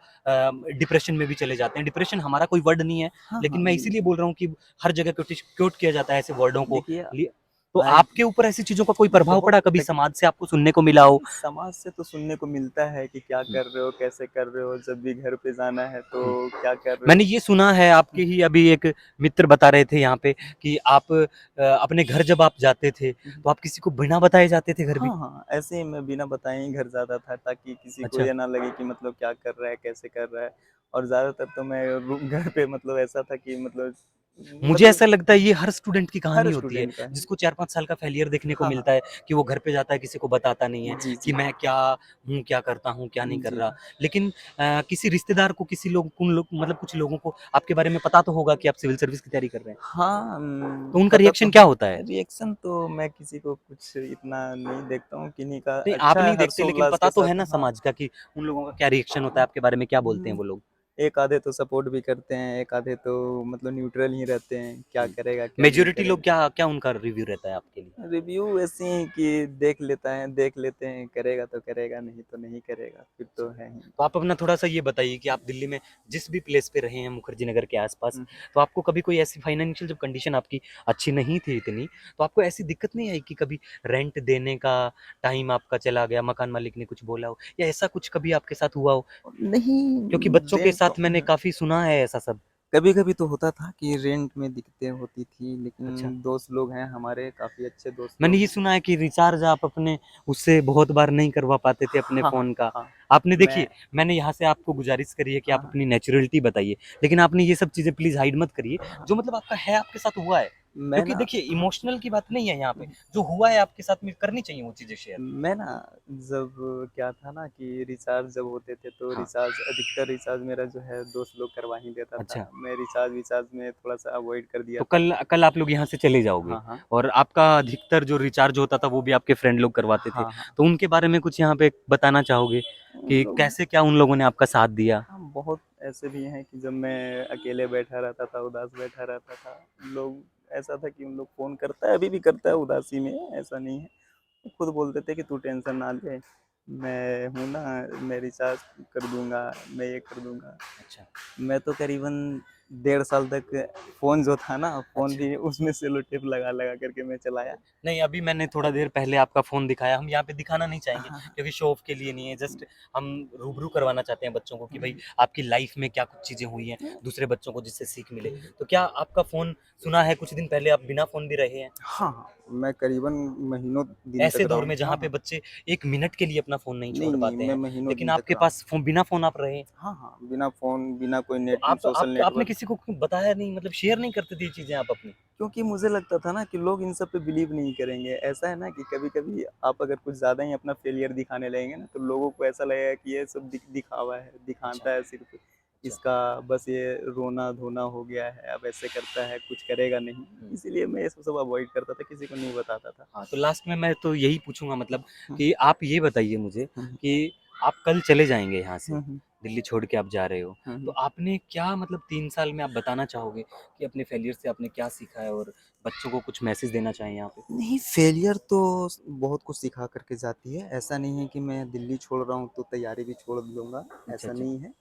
Speaker 1: डिप्रेशन में भी चले जाते हैं। डिप्रेशन हमारा कोई वर्ड नहीं है,
Speaker 2: हाँ,
Speaker 1: लेकिन
Speaker 2: हाँ,
Speaker 1: मैं इसीलिए
Speaker 2: बिल्कुल।
Speaker 1: बोल रहा हूँ कि हर जगह कोट किया जाता है ऐसे वर्डों को
Speaker 2: देखिए
Speaker 1: लिए। तो
Speaker 2: अ,
Speaker 1: आपके ऊपर ऐसी चीज़ों का कोई प्रभाव
Speaker 2: बहुत
Speaker 1: पड़ा कभी,
Speaker 2: तक
Speaker 1: समाज से आपको सुनने को मिला हो?
Speaker 2: नहीं, समाज से तो सुनने को मिलता है कि क्या
Speaker 1: हुँ,
Speaker 2: कर रहे हो, कैसे कर रहे हो, जब भी घर पे जाना है तो
Speaker 1: हुँ।
Speaker 2: क्या कर रहे
Speaker 1: मैंने
Speaker 2: हो?
Speaker 1: ये सुना है, आपके ही अभी एक मित्र बता रहे थे यहाँ पे कि आप अपने घर जब आप जाते थे,
Speaker 2: हुँ, हुँ।
Speaker 1: तो आप किसी को बिना बताए जाते थे घर भी?
Speaker 2: हाँ, हाँ, ऐसे ही मैं बिना बताए ही घर जाता था ताकि किसी को
Speaker 1: अच्छा।
Speaker 2: ये ना लगे कि मतलब क्या कर रहा है, कैसे कर रहा है। और ज़्यादातर तो मैं घर पे मतलब ऐसा था कि
Speaker 1: मुझे
Speaker 2: मतलब
Speaker 1: ऐसा लगता है ये हर स्टूडेंट की कहानी
Speaker 2: हर
Speaker 1: होती है,
Speaker 2: स्टूडेंट का है।
Speaker 1: जिसको 4-5 साल का फेलियर देखने को
Speaker 2: हाँ,
Speaker 1: मिलता
Speaker 2: हाँ।
Speaker 1: है कि वो घर पे जाता है, किसी को बताता नहीं है
Speaker 2: जी,
Speaker 1: कि
Speaker 2: जी।
Speaker 1: मैं क्या हूँ, क्या करता हूँ, क्या नहीं कर
Speaker 2: जी।
Speaker 1: रहा। लेकिन किसी रिश्तेदार को, किसी लोग उन लोग मतलब कुछ लोगों को आपके बारे में पता तो होगा कि आप सिविल सर्विस की तैयारी कर रहे हैं।
Speaker 2: हाँ,
Speaker 1: तो उनका
Speaker 2: पता तो
Speaker 1: रिएक्शन क्या होता है?
Speaker 2: रिएक्शन तो मैं किसी को कुछ इतना नहीं देखता हूँ, किन्हीं का
Speaker 1: नहीं, आप
Speaker 2: अच्छा
Speaker 1: नहीं
Speaker 2: है
Speaker 1: देखते लेकिन
Speaker 2: हर्षोल्लास
Speaker 1: पता
Speaker 2: के
Speaker 1: तो
Speaker 2: साथ
Speaker 1: है ना
Speaker 2: हाँ।
Speaker 1: समाज का कि उन लोगों का क्या रिएक्शन होता है, आपके बारे में क्या बोलते हैं
Speaker 2: हुँ,
Speaker 1: वो लोग?
Speaker 2: एक आधे तो सपोर्ट भी करते हैं, एक आधे तो मतलब न्यूट्रल ही रहते हैं, क्या
Speaker 1: हुँ।
Speaker 2: करेगा, क्या नहीं
Speaker 1: मेजॉरिटी लोग
Speaker 2: करेगा।
Speaker 1: क्या क्या उनका रिव्यू रहता है आपके लिए?
Speaker 2: रिव्यू ऐसे ही कि देख लेते हैं, करेगा तो करेगा, नहीं तो नहीं करेगा, फिर तो
Speaker 1: अच्छा।
Speaker 2: है ही।
Speaker 1: तो आप अपना थोड़ा-सा ये बताइए कि आप दिल्ली में जिस भी प्लेस पे रहे हैं मुखर्जी नगर के आस-पास,
Speaker 2: हुँ,
Speaker 1: तो आपको कभी कोई ऐसी फाइनेंशियल जब कंडीशन आपकी अच्छी नहीं थी इतनी, तो आपको ऐसी दिक्कत नहीं आई कि कभी रेंट देने का टाइम आपका चला गया, मकान मालिक ने कुछ बोला हो या ऐसा कुछ कभी आपके साथ हुआ हो?
Speaker 2: नहीं
Speaker 1: क्योंकि बच्चों के
Speaker 2: रेंट तो
Speaker 1: साथ मैंने काफ़ी सुना है ऐसा सब।
Speaker 2: कभी-कभी तो होता था कि रेंट में दिक्कतें होती थी,
Speaker 1: अच्छा।
Speaker 2: लेकिन दोस्त लोग हैं हमारे, काफ़ी अच्छे दोस्त
Speaker 1: मैंने
Speaker 2: लोग
Speaker 1: ये
Speaker 2: हैं।
Speaker 1: सुना है कि रिचार्ज आप अपने उससे बहुत बार नहीं करवा पाते थे अपने
Speaker 2: हाँ, हाँ,
Speaker 1: फ़ोन का।
Speaker 2: हाँ।
Speaker 1: आपने
Speaker 2: मैं
Speaker 1: देखिए, मैंने यहाँ से आपको गुज़ारिश करी है कि
Speaker 2: हाँ,
Speaker 1: आप
Speaker 2: हाँ,
Speaker 1: अपनी नेचुरैलिटी बताइए, लेकिन आपने ये सब चीज़ें प्लीज़ हाइड मत करिए,
Speaker 2: हाँ।
Speaker 1: जो मतलब आपका है, आपके साथ हुआ है।
Speaker 2: मैं
Speaker 1: क्योंकि
Speaker 2: ना
Speaker 1: देखिए
Speaker 2: हाँ,
Speaker 1: इमोशनल की बात नहीं है यहाँ पे, जो हुआ है आपके साथ में करनी चाहिए वो चीज़ें शेयर।
Speaker 2: मैं ना जब क्या था ना कि रिचार्ज जब होते थे तो
Speaker 1: हाँ,
Speaker 2: अधिकतर रिचार्ज मेरा जो है दोस्त लोग करवा ही देता था।
Speaker 1: अच्छा।
Speaker 2: मैं रिचार्ज-विचार्ज में थोड़ा-सा अवॉइड कर दिया
Speaker 1: तो
Speaker 2: था।
Speaker 1: कल कल आप लोग यहाँ से चले जाओगे
Speaker 2: हाँ, हाँ।
Speaker 1: और आपका अधिकतर जो रिचार्ज होता था वो भी आपके फ्रेंड लोग करवाते थे।
Speaker 2: हाँ, हाँ।
Speaker 1: तो उनके बारे में कुछ यहाँ पे बताना चाहोगे
Speaker 2: उन
Speaker 1: कि
Speaker 2: लोग
Speaker 1: कैसे क्या उन लोगों ने आपका साथ दिया?
Speaker 2: हाँ, बहुत ऐसे भी हैं कि जब मैं अकेले बैठा रहता था, उदास बैठा रहता था, लोग ऐसा था कि उन लोग फ़ोन करता है, अभी भी करता है उदासी में, ऐसा नहीं है। वो खुद बोलते थे कि तू टेंशन ना ले, मैं हूँ ना, मैं रिचार्ज कर दूँगा, मैं ये कर दूँगा।
Speaker 1: अच्छा,
Speaker 2: मैं तो करीबन 1.5 साल तक फ़ोन जो था ना, फ़ोन
Speaker 1: अच्छा।
Speaker 2: भी उसमें सेलो टेप लगा-लगा करके मैं चलाया।
Speaker 1: नहीं, अभी मैंने थोड़ा देर पहले आपका फ़ोन दिखाया, हम यहाँ पे दिखाना नहीं चाहेंगे
Speaker 2: हाँ, हाँ।
Speaker 1: क्योंकि शो ऑफ के लिए नहीं है, जस्ट हम रूबरू करवाना चाहते हैं बच्चों को कि भई
Speaker 2: हुँ,
Speaker 1: आपकी लाइफ़ में क्या कुछ चीज़ें हुई हैं,
Speaker 2: हुँ।
Speaker 1: दूसरे बच्चों को जिससे सीख मिले। तो क्या आपका फ़ोन सुना है कुछ दिन पहले आप बिना फ़ोन भी रहे हैं?
Speaker 2: हाँ, हाँ, मैं करीबन महीनों दिन तक
Speaker 1: ऐसे
Speaker 2: रहा
Speaker 1: दौर
Speaker 2: हूँ।
Speaker 1: में
Speaker 2: हाँ,
Speaker 1: जहाँ पे
Speaker 2: हाँ।
Speaker 1: बच्चे 1 मिनट के लिए अपना फ़ोन नहीं
Speaker 2: नहीं,
Speaker 1: छोड़
Speaker 2: नहीं,
Speaker 1: पाते
Speaker 2: मैं
Speaker 1: हैं,
Speaker 2: महीनों
Speaker 1: लेकिन
Speaker 2: दिन तक
Speaker 1: आपके
Speaker 2: रहा हूँ।
Speaker 1: पास बिना फ़ोन आप रहे।
Speaker 2: हाँ, हाँ, बिना फ़ोन, बिना कोई
Speaker 1: तो
Speaker 2: नेट, सोशल
Speaker 1: आप आपने
Speaker 2: नेटवर्क।
Speaker 1: किसी को क्यों बताया नहीं, मतलब शेयर नहीं करते थे ये चीज़ें आप अपनी?
Speaker 2: क्योंकि मुझे लगता था ना कि लोग इन सब पे बिलीव नहीं करेंगे। ऐसा है ना कि कभी-कभी आप अगर कुछ ज़्यादा ही अपना फेलियर दिखाने लगेंगे ना, तो लोगों को ऐसा लगेगा कि ये सब दिखावा है,
Speaker 1: अच्छा,
Speaker 2: दिखाता है सिर्फ़।
Speaker 1: अच्छा।
Speaker 2: इसका बस ये रोना-धोना हो गया है, अब ऐसे करता है, कुछ करेगा नहीं।
Speaker 1: हुँ।
Speaker 2: इसीलिए मैं ये सब अवॉइड करता था, किसी को नहीं बताता था।
Speaker 1: हाँ, तो लास्ट में मैं तो यही पूछूँगा, मतलब
Speaker 2: हुँ,
Speaker 1: कि आप ये बताइए मुझे
Speaker 2: हुँ,
Speaker 1: कि आप कल चले जाएँगे यहाँ से,
Speaker 2: हुँ, हुँ,
Speaker 1: दिल्ली छोड़ के आप जा रहे हो,
Speaker 2: हुँ,
Speaker 1: तो
Speaker 2: हुँ।
Speaker 1: आपने क्या, मतलब 3 साल में आप बताना चाहोगे कि अपने फेलियर से आपने क्या सीखा है और बच्चों को कुछ मैसेज देना चाहें यहाँ पे?
Speaker 2: नहीं, फेलियर तो बहुत कुछ सिखा कर के जाती है। ऐसा नहीं है कि मैं दिल्ली छोड़ रहा हूँ, तो तैयारी भी छोड़ दूँगा,
Speaker 1: अच्छा,
Speaker 2: ऐसा
Speaker 1: अच्छा।
Speaker 2: नहीं है।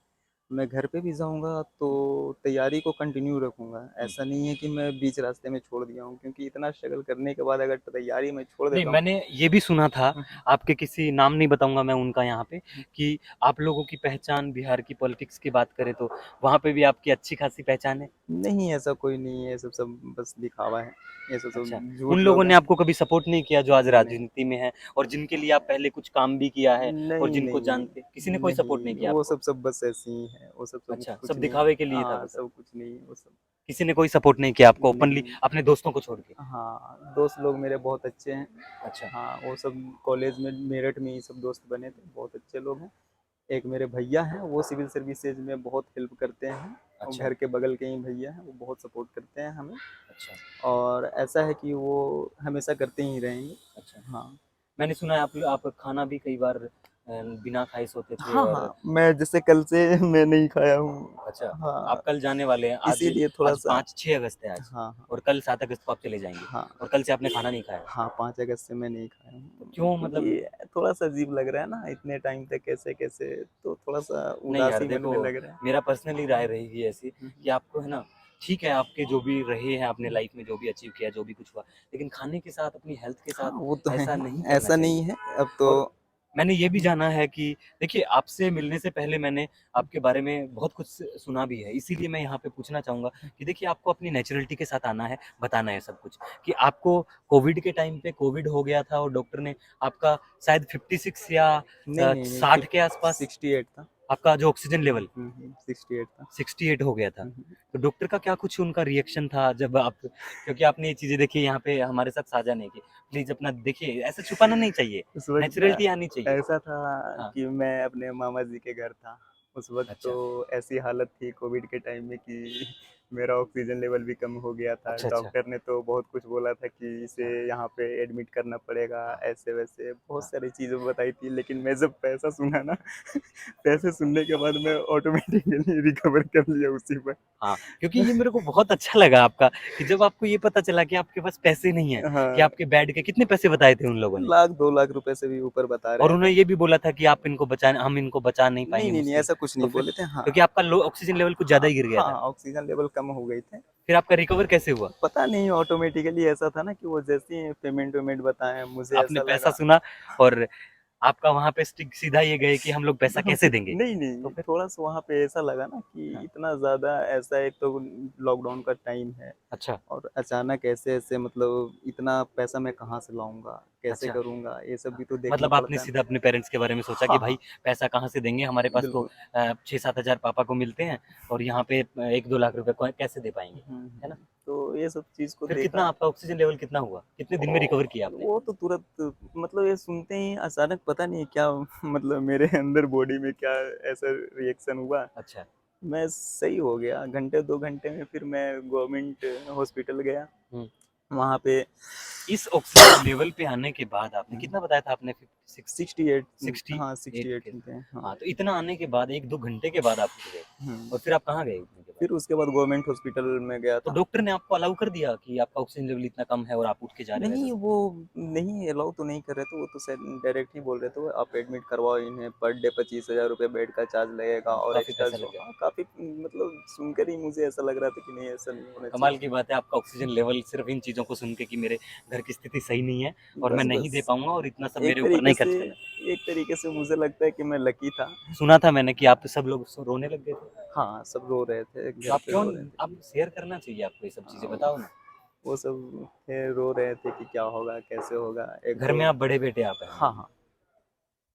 Speaker 2: मैं घर पे भी जाऊँगा तो तैयारी को कंटिन्यू रखूँगा।
Speaker 1: हुँ।
Speaker 2: ऐसा नहीं है कि मैं बीच रास्ते में छोड़ दिया हूँ, क्योंकि इतना स्ट्रगल करने के बाद अगर तैयारी मैं छोड़
Speaker 1: नहीं,
Speaker 2: देता हूँ।
Speaker 1: मैंने ये भी सुना था,
Speaker 2: हुँ,
Speaker 1: आपके किसी नाम नहीं बताऊँगा मैं उनका यहाँ पे,
Speaker 2: हुँ।
Speaker 1: कि आप लोगों की पहचान बिहार की पॉलिटिक्स की बात करें तो वहाँ पे भी आपकी अच्छी खासी पहचान है।
Speaker 2: नहीं, ऐसा कोई नहीं है, ये सब सब बस दिखावा है। ये सब
Speaker 1: अच्छा,
Speaker 2: सब
Speaker 1: उन
Speaker 2: झूठ
Speaker 1: लोगों
Speaker 2: लोग
Speaker 1: ने
Speaker 2: हैं।
Speaker 1: आपको कभी सपोर्ट नहीं किया जो आज
Speaker 2: नहीं,
Speaker 1: राजनीति में हैं और जिनके लिए आप पहले कुछ काम भी किया है और
Speaker 2: नहीं,
Speaker 1: जिनको
Speaker 2: नहीं,
Speaker 1: जानते, किसी ने कोई सपोर्ट नहीं
Speaker 2: नहीं,
Speaker 1: किया
Speaker 2: वो
Speaker 1: आपको?
Speaker 2: सब बस ऐसे ही हैं, वो सब
Speaker 1: अच्छा,
Speaker 2: कुछ
Speaker 1: सब
Speaker 2: नहीं।
Speaker 1: दिखावे के लिए था
Speaker 2: हाँ,
Speaker 1: वो सब।
Speaker 2: सब कुछ नहीं है वो सब।
Speaker 1: किसी ने कोई सपोर्ट नहीं किया आपको ओपनली
Speaker 2: नहीं।
Speaker 1: अपने दोस्तों को छोड़ के?
Speaker 2: हाँ, दोस्त लोग मेरे बहुत अच्छे हैं।
Speaker 1: अच्छा,
Speaker 2: हाँ, वो सब कॉलेज में मेरठ में ही सब दोस्त बने थे, बहुत अच्छे लोग हैं। एक मेरे भैया हैं, वो सिविल सर्विसेज में बहुत हेल्प करते हैं, और
Speaker 1: अच्छा,
Speaker 2: घर के बगल के ही भैया हैं, वो बहुत सपोर्ट करते हैं हमें।
Speaker 1: अच्छा,
Speaker 2: और ऐसा है कि वो हमेशा करते ही रहेंगे।
Speaker 1: अच्छा।
Speaker 2: हाँ।
Speaker 1: मैंने सुना है आप खाना भी कई बार बिना खाए सोते थे
Speaker 2: हाँ,
Speaker 1: और
Speaker 2: हाँ, मैं जैसे कल से मैं नहीं खाया हूँ।
Speaker 1: अच्छा, आप
Speaker 2: हाँ,
Speaker 1: कल जाने वाले हैं। आज
Speaker 2: इसीलिए
Speaker 1: आज
Speaker 2: थोड़ा-सा।
Speaker 1: 5-6 अगस्त है आज,
Speaker 2: हाँ, हाँ,
Speaker 1: और कल 7 अगस्त को आप चले जाएँगे
Speaker 2: हाँ,
Speaker 1: और कल से आपने खाना नहीं खाया।
Speaker 2: हाँ, 5 अगस्त से मैं नहीं खाया
Speaker 1: तो
Speaker 2: हूँ,
Speaker 1: क्यों, मतलब?
Speaker 2: क्योंकि थोड़ा-सा अजीब लग रहा है ना, इतने टाइम तक कैसे-कैसे, तो थोड़ा-सा
Speaker 1: नहीं यार
Speaker 2: उदासी मन
Speaker 1: देखो,
Speaker 2: में लग रहा है।
Speaker 1: मेरा पर्सनली राय रहेगी ऐसी
Speaker 2: हुँ,
Speaker 1: कि
Speaker 2: हुँ।
Speaker 1: आपको है ना, ठीक है आपके जो भी रहे हैं आपने लाइफ में जो भी अचीव किया, जो भी कुछ हुआ, लेकिन खाने के साथ, अपनी हेल्थ के
Speaker 2: हाँ,
Speaker 1: साथ
Speaker 2: वो तो है
Speaker 1: ऐसा
Speaker 2: ही,
Speaker 1: नहीं करना
Speaker 2: ऐसा
Speaker 1: चाहिए।
Speaker 2: नहीं है, अब तो।
Speaker 1: और मैंने ये भी
Speaker 2: हुँ,
Speaker 1: जाना है कि देखिए, आपसे मिलने से पहले मैंने आपके बारे में बहुत कुछ सुना भी है, इसीलिए मैं यहाँ पे पूछना चाहूँगा कि देखिए, आपको अपनी नेचुरलिटी के साथ आना है, बताना है सब कुछ, कि आपको कोविड के टाइम पे कोविड हो गया था और डॉक्टर ने आपका शायद 56 या
Speaker 2: नहीं, नहीं, नहीं,
Speaker 1: 60 के आसपास
Speaker 2: 68 था।
Speaker 1: आपका जो ऑक्सीजन
Speaker 2: हुँ,
Speaker 1: लेवल
Speaker 2: हुँ, हुँ, 68 था।
Speaker 1: 68 हो गया था।
Speaker 2: हुँ, हुँ।
Speaker 1: तो डॉक्टर का क्या कुछ उनका रिएक्शन था जब आप, क्योंकि आपने ये चीज़ें देखी यहाँ पे हमारे साथ साझा नहीं की। प्लीज़ अपना देखिए, ऐसा छुपाना नहीं चाहिए,
Speaker 2: उस वक़्त ना
Speaker 1: नेचुरैलिटी आनी चाहिए।
Speaker 2: ऐसा था
Speaker 1: हाँ,
Speaker 2: कि मैं अपने मामा जी के घर था। उस वक़्त तो
Speaker 1: अच्छा।
Speaker 2: ऐसी हालत थी कोविड के टाइम में कि मेरा ऑक्सीजन लेवल भी कम हो गया था।
Speaker 1: अच्छा, अच्छा,
Speaker 2: डॉक्टर ने तो बहुत कुछ बोला था कि इसे
Speaker 1: अच्छा।
Speaker 2: यहाँ पे एडमिट करना पड़ेगा,
Speaker 1: हाँ,
Speaker 2: ऐसे-वैसे बहुत
Speaker 1: हाँ।
Speaker 2: सारी चीज़ें बताई थी। लेकिन मैं जब पैसा सुना ना पैसे सुनने के बाद मैं ऑटोमेटिकली रिकवर कर लिया उसी पर।
Speaker 1: हाँ, क्योंकि ये मेरे को बहुत अच्छा लगा आपका कि जब आपको ये पता चला कि आपके पास पैसे नहीं हैं, कि
Speaker 2: हाँ,
Speaker 1: आपके बेड के कितने पैसे बताए थे उन लोगों ने?
Speaker 2: लाख 2 लाख रुपए से भी ऊपर बता
Speaker 1: और
Speaker 2: रहे थे।
Speaker 1: उन्होंने ये भी बोला था कि आप इनको बचा हम इनको बचा नहीं
Speaker 2: नहीं,
Speaker 1: पाएँगे
Speaker 2: नहीं, नहीं,
Speaker 1: मुश्किल
Speaker 2: ऐसा
Speaker 1: से।
Speaker 2: कुछ
Speaker 1: तो
Speaker 2: नहीं
Speaker 1: फिर
Speaker 2: बोले थे। हाँ,
Speaker 1: क्योंकि आपका लो ऑक्सीजन लेवल कुछ ज़्यादा
Speaker 2: हाँ,
Speaker 1: ही गिर गया
Speaker 2: हाँ,
Speaker 1: था।
Speaker 2: ऑक्सीजन लेवल कम हो गए थे।
Speaker 1: फिर आपका रिकवर कैसे हुआ?
Speaker 2: पता नहीं ऑटोमेटिकली ऐसा था ना कि वो जैसे ही पेमेंट-वेमेंट बताएँ, मुझे
Speaker 1: आपने
Speaker 2: ऐसा
Speaker 1: पैसा
Speaker 2: लगा।
Speaker 1: सुना और आपका वहाँ पे स्टिक सीधा ये गए कि हम लोग पैसा कैसे देंगे?
Speaker 2: नहीं,
Speaker 1: तो
Speaker 2: नहीं,
Speaker 1: फिर?
Speaker 2: थोड़ा-सा वहाँ पे ऐसा लगा ना कि
Speaker 1: हाँ,
Speaker 2: इतना ज़्यादा ऐसा, एक तो लॉकडाउन का टाइम है,
Speaker 1: अच्छा,
Speaker 2: और अचानक ऐसे-ऐसे मतलब इतना पैसा मैं कहाँ से लाऊँगा, कैसे
Speaker 1: अच्छा।
Speaker 2: करूँगा, ये सब
Speaker 1: हाँ,
Speaker 2: भी तो देखना
Speaker 1: मतलब आपने
Speaker 2: पड़ता है ना।
Speaker 1: सीधा अपने पेरेंट्स के बारे में सोचा कि
Speaker 2: हाँ, हाँ,
Speaker 1: भाई पैसा कहाँ से देंगे? हमारे पास तो
Speaker 2: बिल्कुल।
Speaker 1: 6-7 हज़ार पापा को मिलते हैं और यहाँ पे 1-2 लाख रुपए को कैसे दे पाएँगे?
Speaker 2: हुँ,
Speaker 1: है ना?
Speaker 2: हुँ। तो ये सब चीज़ को
Speaker 1: फिर कितना
Speaker 2: देखा।
Speaker 1: आपका ऑक्सीजन लेवल कितना हुआ? कितने दिन में रिकवर किया आपने?
Speaker 2: वो तो तुरंत, मतलब ये सुनते ही अचानक पता नहीं क्या मतलब मेरे अंदर बॉडी में क्या ऐसा रिएक्शन हुआ,
Speaker 1: अच्छा।
Speaker 2: मैं सही हो गया। घंटे 2 घंटे में फिर मैं गवर्नमेंट हॉस्पिटल गया।
Speaker 1: हुँ।
Speaker 2: वहाँ पे
Speaker 1: इस ऑक्सीजन लेवल पे आने के बाद आपने
Speaker 2: हुँ,
Speaker 1: कितना बताया था आपने? सिक्स
Speaker 2: 68 हाँ,
Speaker 1: 68
Speaker 2: 68
Speaker 1: के।
Speaker 2: थे, हाँ।
Speaker 1: हाँ, तो इतना आने के बाद 1-2 घंटे के बाद आप उठ गए
Speaker 2: हुँ,
Speaker 1: और फिर आप कहाँ गए उठने के बाद?
Speaker 2: फिर उसके बाद गवर्नमेंट हॉस्पिटल में गया
Speaker 1: तो
Speaker 2: था।
Speaker 1: डॉक्टर ने आपको अलाउ कर दिया कि आपका ऑक्सीजन लेवल इतना कम है और आप उठ के जा रहे हो
Speaker 2: नहीं,
Speaker 1: ऐसा-ऐसा?
Speaker 2: वो नहीं अलाउ तो नहीं कर रहे थे, वो तो शायद डायरेक्ट ही बोल रहे थे, वो आप एडमिट करवाओ इन्हें, पर डे 25,000 रुपए बेड का चार्ज लगेगा और
Speaker 1: काफ़ी
Speaker 2: एक्स्ट्रा
Speaker 1: पैसा
Speaker 2: जो
Speaker 1: लग
Speaker 2: हाँ,
Speaker 1: जाता है।
Speaker 2: काफ़ी मतलब सुनकर ही मुझे ऐसा लग रहा था कि नहीं ऐसा नहीं होना
Speaker 1: कमाल
Speaker 2: चाहिए।
Speaker 1: की बात है आपका ऑक्सीजन लेवल सिर्फ़ इन चीज़ों को सुन के कि मेरे घर की स्थिति सही नहीं है और मैं
Speaker 2: बस,
Speaker 1: नहीं दे
Speaker 2: बस
Speaker 1: पाऊँगा और इतना सब
Speaker 2: एक
Speaker 1: मेरे ऊपर
Speaker 2: तरीके
Speaker 1: नहीं
Speaker 2: से
Speaker 1: खर्च करना।
Speaker 2: एक तरीके से मुझे लगता है कि मैं लकी था।
Speaker 1: सुना था मैंने कि आप सब लोग रोने लग गए थे।
Speaker 2: हाँ, सब रो रहे थे,
Speaker 1: तो
Speaker 2: घर
Speaker 1: आप
Speaker 2: पे
Speaker 1: क्यों
Speaker 2: रो रहे थे।
Speaker 1: आप शेयर करना चाहिए आपको ये सब चीज़ें
Speaker 2: हाँ,
Speaker 1: बताओ ना।
Speaker 2: वो सब थे, रो रहे थे कि क्या होगा, कैसे होगा? एक
Speaker 1: घर
Speaker 2: तो
Speaker 1: में आप बड़े बेटे आप हैं
Speaker 2: हाँ,
Speaker 1: मतलब।
Speaker 2: हाँ।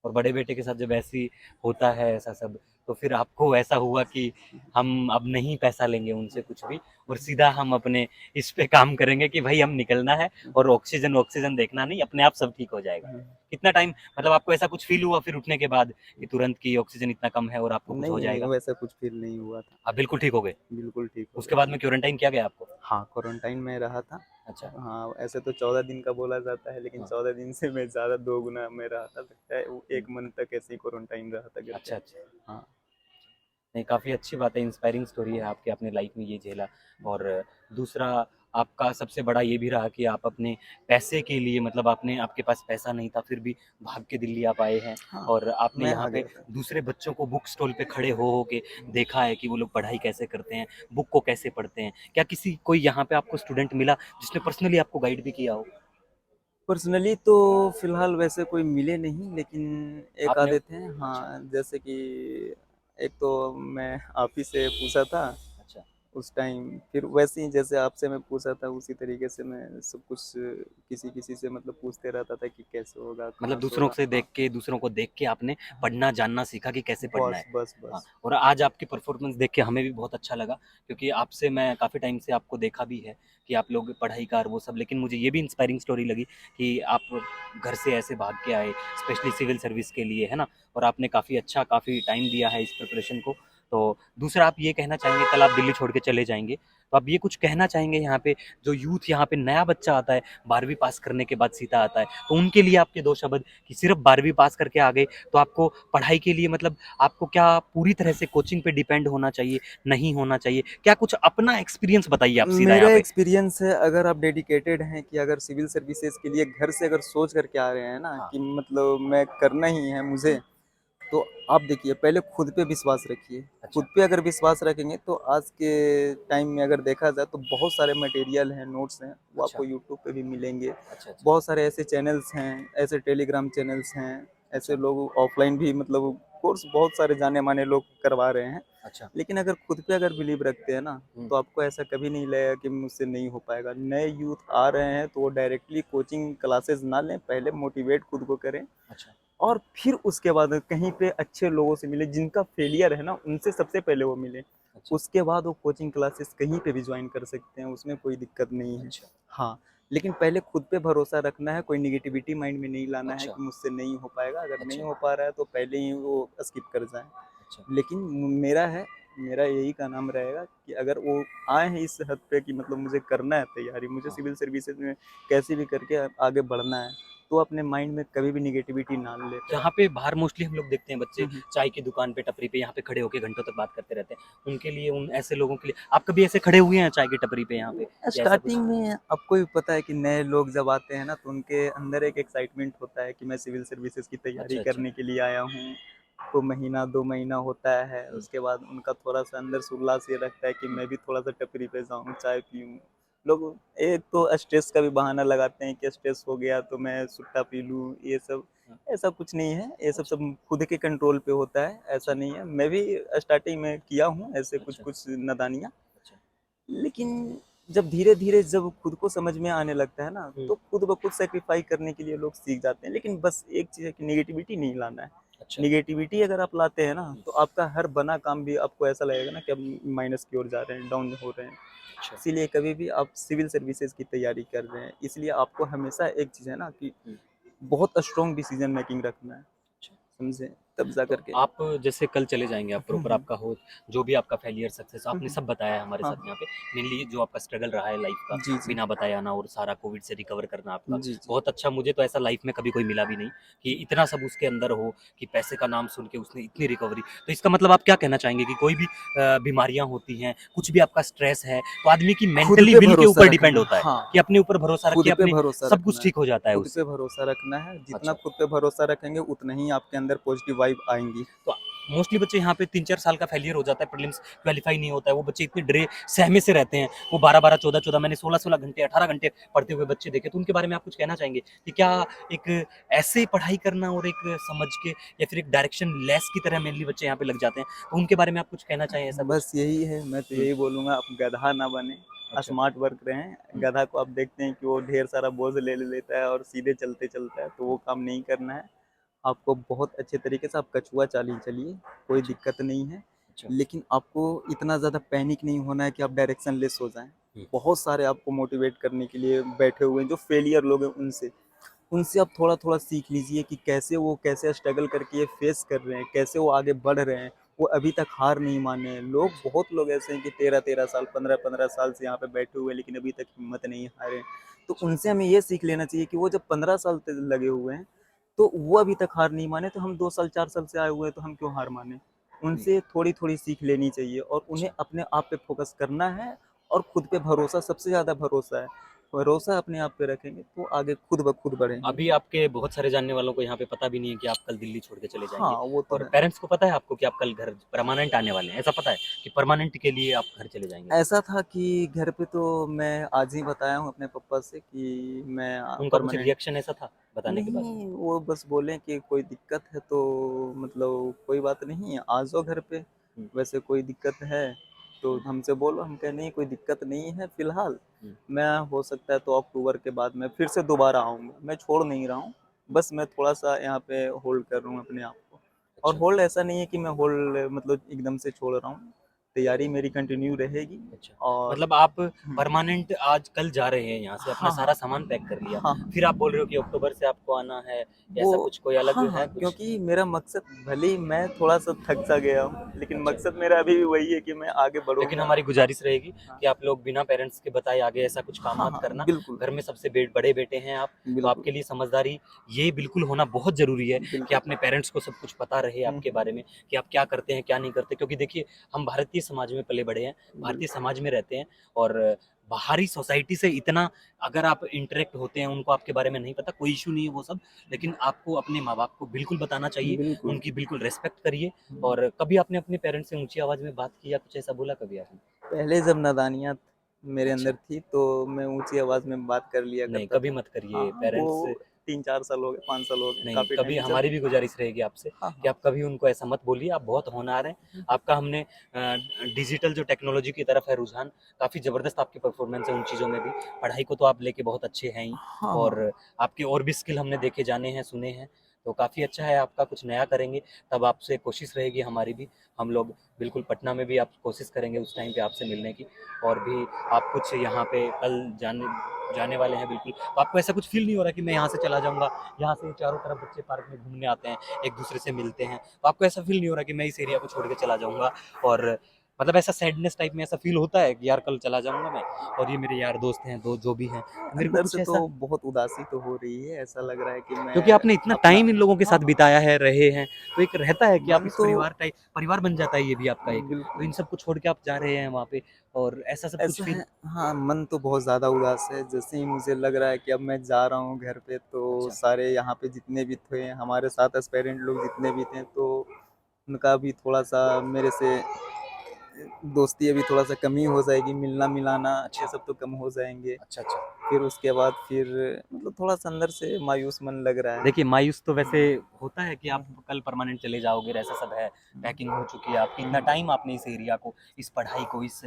Speaker 1: और बड़े बेटे के साथ जब ऐसी होता है ऐसा सब, तो फिर आपको ऐसा हुआ कि हम अब नहीं पैसा लेंगे उनसे कुछ भी और सीधा हम अपने इस पे काम करेंगे कि भाई हम निकलना है और ऑक्सीजन ऑक्सीजन देखना नहीं, अपने आप सब ठीक हो जाएगा। कितना टाइम मतलब आपको ऐसा कुछ फील हुआ फिर उठने के बाद कि तुरंत कि ऑक्सीजन इतना कम है और आपको कुछ हो
Speaker 2: नहीं, नहीं,
Speaker 1: जाएगा?
Speaker 2: वैसा कुछ फ़ील नहीं हुआ था।
Speaker 1: आप बिल्कुल ठीक हो गए?
Speaker 2: बिल्कुल ठीक हो
Speaker 1: उसके
Speaker 2: गया।
Speaker 1: बाद में क्वारंटाइन किया गया आपको?
Speaker 2: हाँ, क्वारंटाइन में रहा था।
Speaker 1: अच्छा,
Speaker 2: हाँ, ऐसे तो 14 दिन का बोला जाता है, लेकिन
Speaker 1: हाँ।
Speaker 2: 14 दिन से मैं ज़्यादा 2 गुना मैं रहा था, लगता है वो
Speaker 1: हुँ।
Speaker 2: 1 मंथ तक ऐसे ही क्वारंटाइन रहा था घर पे।
Speaker 1: अच्छा, अच्छा।
Speaker 2: हाँ।
Speaker 1: नहीं, काफ़ी अच्छी बात है, इंस्पायरिंग स्टोरी है आपकी, आपने लाइफ में ये झेला और दूसरा आपका सबसे बड़ा ये भी रहा कि आप अपने पैसे के लिए मतलब आपने आपके पास पैसा नहीं था, फिर भी भाग के दिल्ली आप आए हैं
Speaker 2: हाँ,
Speaker 1: और आपने
Speaker 2: मैं
Speaker 1: यहाँ
Speaker 2: आ
Speaker 1: पे
Speaker 2: गया था।
Speaker 1: दूसरे बच्चों को बुक स्टॉल पे खड़े हो के देखा है कि वो लोग पढ़ाई कैसे करते हैं, बुक को कैसे पढ़ते हैं। क्या किसी कोई यहाँ पे आपको स्टूडेंट मिला जिसने पर्सनली आपको गाइड भी किया हो?
Speaker 2: पर्सनली तो फ़िलहाल वैसे कोई मिले नहीं, लेकिन एक
Speaker 1: आपने
Speaker 2: आधे थे।
Speaker 1: अच्छा,
Speaker 2: हाँ, जैसे कि एक तो मैं आप ही से पूछा था
Speaker 1: अच्छा।
Speaker 2: उस टाइम, फिर वैसे ही जैसे आपसे मैं पूछा था उसी तरीके से मैं सब कुछ किसी-किसी से मतलब पूछते रहता था कि कैसे होगा,
Speaker 1: मतलब
Speaker 2: कहाँ से
Speaker 1: दूसरों
Speaker 2: होगा?
Speaker 1: से
Speaker 2: हाँ,
Speaker 1: देख के दूसरों को देख के आपने पढ़ना जानना सीखा कि कैसे पढ़ना
Speaker 2: बस,
Speaker 1: है।
Speaker 2: बस,
Speaker 1: हाँ,
Speaker 2: बस।
Speaker 1: और आज आपकी परफॉर्मेंस देख के हमें भी बहुत अच्छा लगा क्योंकि आपसे मैं काफ़ी टाइम से आपको देखा भी है कि आप लोग पढ़ाई का और वो सब, लेकिन मुझे ये भी इंस्पायरिंग स्टोरी लगी कि आप घर से ऐसे भाग के आए स्पेशली सिविल सर्विस के लिए, है ना? और आपने काफ़ी अच्छा काफ़ी टाइम दिया है इस प्रिपरेशन को। तो दूसरा आप ये कहना चाहेंगे कल आप दिल्ली छोड़ के चले जाएँगे, तो आप ये कुछ कहना चाहेंगे यहाँ पे जो यूथ यहाँ पे नया बच्चा आता है 12वीं पास करने के बाद सीधा आता है, तो उनके लिए आपके 2 शब्द कि सिर्फ 12वीं पास करके आ गए तो आपको पढ़ाई के लिए मतलब आपको क्या पूरी तरह से कोचिंग पे डिपेंड होना चाहिए, नहीं होना चाहिए? क्या कुछ अपना एक्सपीरियंस बताइए आप सीधा
Speaker 2: मेरा
Speaker 1: यहाँ पे?
Speaker 2: एक्सपीरियंस है, अगर आप डेडिकेटेड हैं कि अगर सिविल सर्विसेज़ के लिए घर से अगर सोच कर के आ रहे हैं ना
Speaker 1: हाँ।
Speaker 2: कि मतलब मैं करना ही है मुझे,
Speaker 1: हुँ,
Speaker 2: तो आप देखिए पहले खुद पे विश्वास रखिए। खुद
Speaker 1: अच्छा,
Speaker 2: पे अगर विश्वास रखेंगे तो आज के टाइम में अगर देखा जाए तो बहुत सारे मटेरियल हैं, नोट्स हैं, वो
Speaker 1: अच्छा,
Speaker 2: आपको यूट्यूब पे भी मिलेंगे।
Speaker 1: अच्छा, अच्छा,
Speaker 2: बहुत सारे ऐसे चैनल्स हैं, ऐसे टेलीग्राम चैनल्स हैं, ऐसे
Speaker 1: अच्छा,
Speaker 2: लोग ऑफ़लाइन भी मतलब कोर्स बहुत सारे जाने-माने लोग करवा रहे हैं।
Speaker 1: अच्छा।
Speaker 2: लेकिन अगर खुद पे अगर बिलीव रखते हैं ना,
Speaker 1: हुँ,
Speaker 2: तो आपको ऐसा कभी नहीं लगेगा कि मुझसे नहीं हो पाएगा। नए यूथ आ रहे हैं तो वो डायरेक्टली कोचिंग क्लासेस ना लें, पहले मोटिवेट खुद को करें
Speaker 1: अच्छा,
Speaker 2: और फिर उसके बाद कहीं पे अच्छे लोगों से मिले, जिनका फेलियर है ना, उनसे सबसे पहले वो मिलें।
Speaker 1: अच्छा,
Speaker 2: उसके बाद वो कोचिंग क्लासेस कहीं पे भी जॉइन कर सकते हैं, उसमें कोई दिक्कत नहीं है।
Speaker 1: अच्छा,
Speaker 2: हाँ, लेकिन पहले खुद पे भरोसा रखना है, कोई नेगेटिविटी माइंड में नहीं लाना है
Speaker 1: अच्छा,
Speaker 2: कि मुझसे नहीं हो पाएगा, अगर नहीं
Speaker 1: अच्छा,
Speaker 2: हो पा रहा है तो पहले ही वो स्किप कर जाएँ।
Speaker 1: अच्छा,
Speaker 2: लेकिन मेरा है, मेरा यही का नाम रहेगा कि अगर वो आए हैं इस हद पे कि मतलब मुझे करना है तैयारी, मुझे
Speaker 1: हाँ।
Speaker 2: सिविल सर्विसेज़ में कैसे भी करके आगे बढ़ना है, तो अपने माइंड में कभी भी नेगेटिविटी ना लेकर आएँ।
Speaker 1: जहाँ पे बाहर मोस्टली हम लोग देखते हैं बच्चे
Speaker 2: हुँ, हुँ।
Speaker 1: चाय की दुकान पे, टपरी पे यहाँ पे खड़े होके घंटों तक बात करते रहते हैं। उनके लिए उन ऐसे लोगों के लिए आप कभी ऐसे खड़े हुए हैं चाय की टपरी पे यहाँ पे या ऐसा कुछ?
Speaker 2: स्टार्टिंग में आपको भी पता है कि नए लोग जब आते हैं ना, तो उनके अंदर एक एक्साइटमेंट होता है कि मैं सिविल सर्विसेज़ की तैयारी
Speaker 1: अच्छा, अच्छा,
Speaker 2: करने के लिए आया हूँ। तो महीना 2 महीना होता है,
Speaker 1: हुँ,
Speaker 2: उसके बाद उनका थोड़ा-सा अंदर से उल्लास ये रखता है कि
Speaker 1: हुँ,
Speaker 2: मैं भी थोड़ा-सा टपरी पे जाऊँ, चाय पीऊँ। लोग एक तो स्ट्रेस का भी बहाना लगाते हैं कि स्ट्रेस हो गया तो मैं सुट्टा पी लूँ, ये सब।
Speaker 1: हाँ,
Speaker 2: ऐसा कुछ नहीं है, ये सब
Speaker 1: अच्छा,
Speaker 2: सब खुद के कंट्रोल पे होता है, ऐसा
Speaker 1: अच्छा,
Speaker 2: नहीं है। मैं भी स्टार्टिंग में किया हूँ ऐसे
Speaker 1: अच्छा,
Speaker 2: कुछ-कुछ नादानियाँ।
Speaker 1: अच्छा,
Speaker 2: लेकिन जब धीरे-धीरे जब खुद को समझ में आने लगता है ना,
Speaker 1: हुँ,
Speaker 2: तो खुद ब खुद सैक्रिफ़ाई करने के लिए लोग सीख जाते हैं। लेकिन बस एक चीज़ है कि नेगेटिविटी नहीं लाना है।
Speaker 1: अच्छा,
Speaker 2: नेगेटिविटी अगर आप लाते हैं ना,
Speaker 1: हुँ,
Speaker 2: तो आपका हर बना काम भी आपको ऐसा लगेगा ना कि अब माइनस की ओर जा रहे हैं, डाउन हो रहे हैं।
Speaker 1: अच्छा,
Speaker 2: इसीलिए कभी भी आप सिविल सर्विसेज़ की तैयारी कर रहे हैं, इसलिए आपको हमेशा एक चीज़ है ना कि
Speaker 1: हुँ,
Speaker 2: बहुत स्ट्रॉन्ग डिसीज़न मेकिंग रखना है,
Speaker 1: अच्छा।
Speaker 2: समझे? तब जा
Speaker 1: तो
Speaker 2: करके।
Speaker 1: आप जैसे कल चले जाएँगे आप प्रॉपर
Speaker 2: हुँ।
Speaker 1: आपका हो जो भी आपका फेलियर सक्सेस
Speaker 2: हुँ,
Speaker 1: आपने
Speaker 2: हुँ।
Speaker 1: सब बताया है हमारे
Speaker 2: हाँ,
Speaker 1: साथ यहाँ पे। मेनली जो आपका स्ट्रगल रहा है लाइफ़ का,
Speaker 2: जी, जी।
Speaker 1: बिना बताए आना और सारा कोविड से रिकवर करना आपका,
Speaker 2: जी, जी।
Speaker 1: बहुत अच्छा मुझे तो ऐसा लाइफ़ में कभी कोई मिला भी नहीं कि इतना सब उसके अंदर हो कि पैसे का नाम सुन के उसने इतनी रिकवरी। तो इसका मतलब आप क्या कहना चाहेंगे कि कोई भी बीमारियाँ होती हैं, कुछ भी आपका स्ट्रेस है, तो आदमी की
Speaker 2: खुद
Speaker 1: मेंटली
Speaker 2: पे
Speaker 1: विल के
Speaker 2: भरोसा
Speaker 1: ऊपर डिपेंड
Speaker 2: रखना
Speaker 1: होता है
Speaker 2: हाँ,
Speaker 1: कि अपने ऊपर भरोसा
Speaker 2: खुद
Speaker 1: रखिए,
Speaker 2: पे
Speaker 1: अपने
Speaker 2: भरोसा
Speaker 1: सब कुछ
Speaker 2: रखना है।
Speaker 1: ठीक हो जाता है
Speaker 2: खुद पे
Speaker 1: उससे।
Speaker 2: भरोसा रखना है, जितना
Speaker 1: अच्छा।
Speaker 2: खुद पे भरोसा रखेंगे उतना ही आपके अंदर पॉजिटिव वाइब आएँगी।
Speaker 1: तो मोस्टली बच्चे यहाँ पे 3-4 साल का फेलियर हो जाता है, प्रीलिम्स क्वालीफाई नहीं होता है, वो बच्चे इतने डरे सहमे से रहते हैं, वो 12-12, 14-14 मैंने 16-16 घंटे, 18 घंटे पढ़ते हुए बच्चे देखे, तो उनके बारे में आप कुछ कहना चाहेंगे कि क्या एक ऐसे ही पढ़ाई करना और एक समझ के या फिर एक डायरेक्शन लेस की तरह मेनली बच्चे यहाँ पे लग जाते हैं, तो उनके बारे में आप कुछ कहना चाहें ऐसा कुछ?
Speaker 2: बस यही है, मैं तो
Speaker 1: हुँ,
Speaker 2: यही बोलूँगा आप गधा ना बनें,
Speaker 1: अच्छा।
Speaker 2: स्मार्ट वर्क रहें।
Speaker 1: हुँ,
Speaker 2: गधा को आप देखते हैं कि वो ढेर सारा बोझ ले लेता है और सीधे चलते चलता है, तो वो काम नहीं करना है। आपको बहुत अच्छे तरीके से आप कछुआ चाल ही चलिए, कोई
Speaker 1: अच्छा,
Speaker 2: दिक्कत नहीं है।
Speaker 1: अच्छा।
Speaker 2: लेकिन आपको इतना ज़्यादा पैनिक नहीं होना है कि आप डायरेक्शन लेस हो जाएँ।
Speaker 1: हुँ,
Speaker 2: बहुत सारे आपको मोटिवेट करने के लिए बैठे हुए हैं, जो फेलियर लोग हैं उनसे। उनसे आप थोड़ा-थोड़ा सीख लीजिए कि कैसे स्ट्रगल करके ये फेस कर रहे हैं, कैसे वो आगे बढ़ रहे हैं। वो अभी तक हार नहीं माने हैं। बहुत लोग ऐसे हैं कि 13-13 साल, 15-15 साल से यहाँ पे बैठे हुए हैं, लेकिन अभी तक हिम्मत नहीं हारे हैं। तो
Speaker 1: अच्छा।
Speaker 2: उनसे हमें ये सीख लेना चाहिए कि वो जब 15 साल से लगे हुए हैं, तो वो अभी तक हार नहीं माने, तो हम 2 साल, 4 साल से आए हुए हैं, तो हम क्यों हार मानें?
Speaker 1: हुँ,
Speaker 2: उनसे थोड़ी-थोड़ी सीख लेनी चाहिए और उन्हें
Speaker 1: अच्छा।
Speaker 2: अपने आप पे फ़ोकस करना है और खुद पे भरोसा सबसे ज़्यादा भरोसा है। भरोसा अपने आप पे रखेंगे, तो आगे खुद ब खुद बढ़ेंगे।
Speaker 1: अभी आपके बहुत सारे जानने वालों को यहाँ पे पता भी नहीं है कि आप कल दिल्ली छोड़ के चले
Speaker 2: हाँ,
Speaker 1: जाएँगे
Speaker 2: वो तो
Speaker 1: और
Speaker 2: है।
Speaker 1: पेरेंट्स को पता है आपको कि आप कल घर परमानेंट आने वाले हैं, ऐसा पता है कि परमानेंट के लिए आप घर चले जाएँगे?
Speaker 2: ऐसा था कि घर पे तो मैं आज ही बताया हूँ अपने पापा से कि मैं
Speaker 1: उनका कुछ
Speaker 2: परमानेंट
Speaker 1: रिएक्शन ऐसा था बताने के बाद?
Speaker 2: नहीं, वो बस बोले कि कोई दिक्कत है तो मतलब कोई बात नहीं, आ जाओ घर पे।
Speaker 1: हुँ,
Speaker 2: वैसे कोई दिक्कत है तो
Speaker 1: हुँ,
Speaker 2: हमसे बोलो, हम कहे नहीं कोई दिक्कत नहीं है फ़िलहाल।
Speaker 1: हुँ,
Speaker 2: मैं हो सकता है तो अक्टूबर के बाद मैं फिर से दोबारा आऊँगा। मैं छोड़ नहीं रहा हूँ,
Speaker 1: हुँ,
Speaker 2: बस मैं थोड़ा-सा यहाँ पे होल्ड कर रहा हूँ अपने आप को। और
Speaker 1: अच्छा,
Speaker 2: होल्ड ऐसा नहीं है कि मैं होल्ड मतलब एकदम से छोड़ रहा हूँ। तैयारी मेरी कंटिन्यू रहेगी
Speaker 1: अच्छा।
Speaker 2: और
Speaker 1: मतलब आप
Speaker 2: हुँ।
Speaker 1: परमानेंट आज कल जा रहे हैं यहाँ से, अपना
Speaker 2: हाँ,
Speaker 1: सारा
Speaker 2: हाँ।
Speaker 1: सामान पैक कर लिया,
Speaker 2: हाँ, हाँ।
Speaker 1: फिर आप बोल रहे हो कि अक्टूबर से आपको आना है, या
Speaker 2: वो
Speaker 1: ऐसा कुछ कोई अलग
Speaker 2: हाँ,
Speaker 1: है
Speaker 2: हाँ,
Speaker 1: कुछ?
Speaker 2: क्योंकि मेरा मकसद भले ही मैं थोड़ा-सा थक सा गया हूँ, लेकिन
Speaker 1: अच्छा।
Speaker 2: मकसद मेरा अभी भी वही है कि मैं आगे
Speaker 1: लेकिन
Speaker 2: बढ़ूँगा।
Speaker 1: हमारी गुजारिश रहेगी
Speaker 2: हाँ,
Speaker 1: कि आप लोग बिना पेरेंट्स के बताए आगे ऐसा कुछ काम
Speaker 2: हाँ,
Speaker 1: मत
Speaker 2: हाँ,
Speaker 1: करना।
Speaker 2: बिल्कुल,
Speaker 1: घर में सबसे बड़े बेटे हैं आप, तो
Speaker 2: बिल्कुल,
Speaker 1: आपके लिए समझदारी ये बिल्कुल होना बहुत ज़रूरी है कि
Speaker 2: बिल्कुल।
Speaker 1: अपने पेरेंट्स को सब कुछ पता रहे
Speaker 2: हुँ,
Speaker 1: आपके
Speaker 2: हुँ,
Speaker 1: बारे में कि आप क्या करते हैं, क्या नहीं करते। क्योंकि देखिए, हम भारतीय समाज में पले बड़े हैं, भारतीय
Speaker 2: बिल्कुल।
Speaker 1: समाज में रहते हैं और बाहरी सोसाइटी से इतना अगर आप इंटरैक्ट होते हैं, उनको आपके बारे में नहीं पता, कोई इश्यू नहीं है वो सब। लेकिन आपको अपने माँ-बाप को बिल्कुल बताना चाहिए,
Speaker 2: बिल्कुल।
Speaker 1: उनकी बिल्कुल रिस्पेक्ट करिए।
Speaker 2: हुँ,
Speaker 1: और कभी आपने अपने पेरेंट्स से ऊँची आवाज़ में बात की या कुछ ऐसा बोला कभी आपने?
Speaker 2: पहले जब नादानियत मेरे
Speaker 1: अच्छा।
Speaker 2: अंदर थी, तो मैं ऊँची आवाज़ में बात कर लिया
Speaker 1: नहीं,
Speaker 2: करता
Speaker 1: कभी
Speaker 2: था।
Speaker 1: मत
Speaker 2: हाँ,
Speaker 1: करिए
Speaker 2: हाँ,
Speaker 1: पेरेंट्स।
Speaker 2: वो 3-4 साल हो गए, 5 साल हो गए,
Speaker 1: नहीं,
Speaker 2: काफ़ी
Speaker 1: कभी
Speaker 2: टाइम जब
Speaker 1: हमारी भी गुज़ारिश रहेगी आपसे
Speaker 2: हाँ,
Speaker 1: कि
Speaker 2: हाँ।
Speaker 1: आप कभी उनको ऐसा मत बोलिए, आप बहुत होनहार हैं।
Speaker 2: हुँ,
Speaker 1: आपका हमने डिजिटल जो टेक्नोलॉजी की तरफ है रुझान, काफ़ी ज़बरदस्त आपकी परफ़ॉर्मेंस है उन चीज़ों में भी। पढ़ाई को तो आप लेके बहुत अच्छे हैं ही
Speaker 2: हाँ, हाँ।
Speaker 1: और आपके और भी स्किल हमने देखे जाने हैं, सुने हैं, तो काफ़ी अच्छा है आपका कुछ नया करेंगे, तब आपसे कोशिश रहेगी हमारी भी। हम लोग बिल्कुल पटना में भी आप कोशिश करेंगे उस टाइम पे आपसे मिलने की और भी आप कुछ यहाँ पे कल जाने जाने वाले हैं बिल्कुल। तो आपको ऐसा कुछ फ़ील नहीं हो रहा कि मैं यहाँ से चला जाऊँगा, यहाँ से चारों तरफ बच्चे पार्क में घूमने आते हैं, एक दूसरे से मिलते हैं। तो आपको ऐसा फ़ील नहीं हो रहा कि मैं इस एरिया को छोड़ के चला जाऊँगा और मतलब ऐसा सैडनेस टाइप में ऐसा फ़ील होता है कि यार कल चला जाऊँगा मैं और ये मेरे यार दोस्त हैं, दो जो भी हैं। तो मेरे को
Speaker 2: अंदर
Speaker 1: कुछ
Speaker 2: से तो
Speaker 1: ऐसा
Speaker 2: बहुत उदासी तो हो रही है, ऐसा लग रहा है कि
Speaker 1: क्योंकि
Speaker 2: मैं
Speaker 1: आपने इतना
Speaker 2: अपना
Speaker 1: टाइम इन लोगों के
Speaker 2: हाँ,
Speaker 1: साथ
Speaker 2: हाँ।
Speaker 1: बिताया है, रहे हैं, तो एक रहता है कि आप
Speaker 2: मन
Speaker 1: इस
Speaker 2: तो
Speaker 1: परिवार बन जाता है ये भी आपका एक। तो
Speaker 2: बिल्कुल,
Speaker 1: इन सबको छोड़ के आप जा रहे हैं वहाँ पे और ऐसा सब कुछ
Speaker 2: ऐसा
Speaker 1: फ़ील
Speaker 2: है हाँ, मन तो बहुत ज़्यादा उदास है। जैसे ही मुझे लग रहा है कि अब मैं जा रहा हूँ घर पे, तो
Speaker 1: अच्छा,
Speaker 2: सारे यहाँ पे जितने भी थे, हमारे साथ एस्पायरेंट लोग जितने भी थे, तो उनका भी थोड़ा-सा मेरे से दोस्ती अभी थोड़ा-सा कम ही हो जाएगी, मिलना-मिलाना ये
Speaker 1: अच्छा,
Speaker 2: सब तो कम हो जाएँगे।
Speaker 1: अच्छा, अच्छा।
Speaker 2: फिर उसके बाद फिर मतलब थोड़ा-सा अंदर से मायूस मन लग रहा है।
Speaker 1: देखिए, मायूस तो वैसे
Speaker 2: हुँ,
Speaker 1: होता है कि
Speaker 2: हुँ,
Speaker 1: आप
Speaker 2: हुँ,
Speaker 1: कल परमानेंट चले जाओगे, ऐसा सब है,
Speaker 2: हुँ,
Speaker 1: पैकिंग हो चुकी है आपकी,
Speaker 2: हुँ,
Speaker 1: इतना
Speaker 2: हुँ,
Speaker 1: टाइम आपने इस एरिया को, इस पढ़ाई को, इस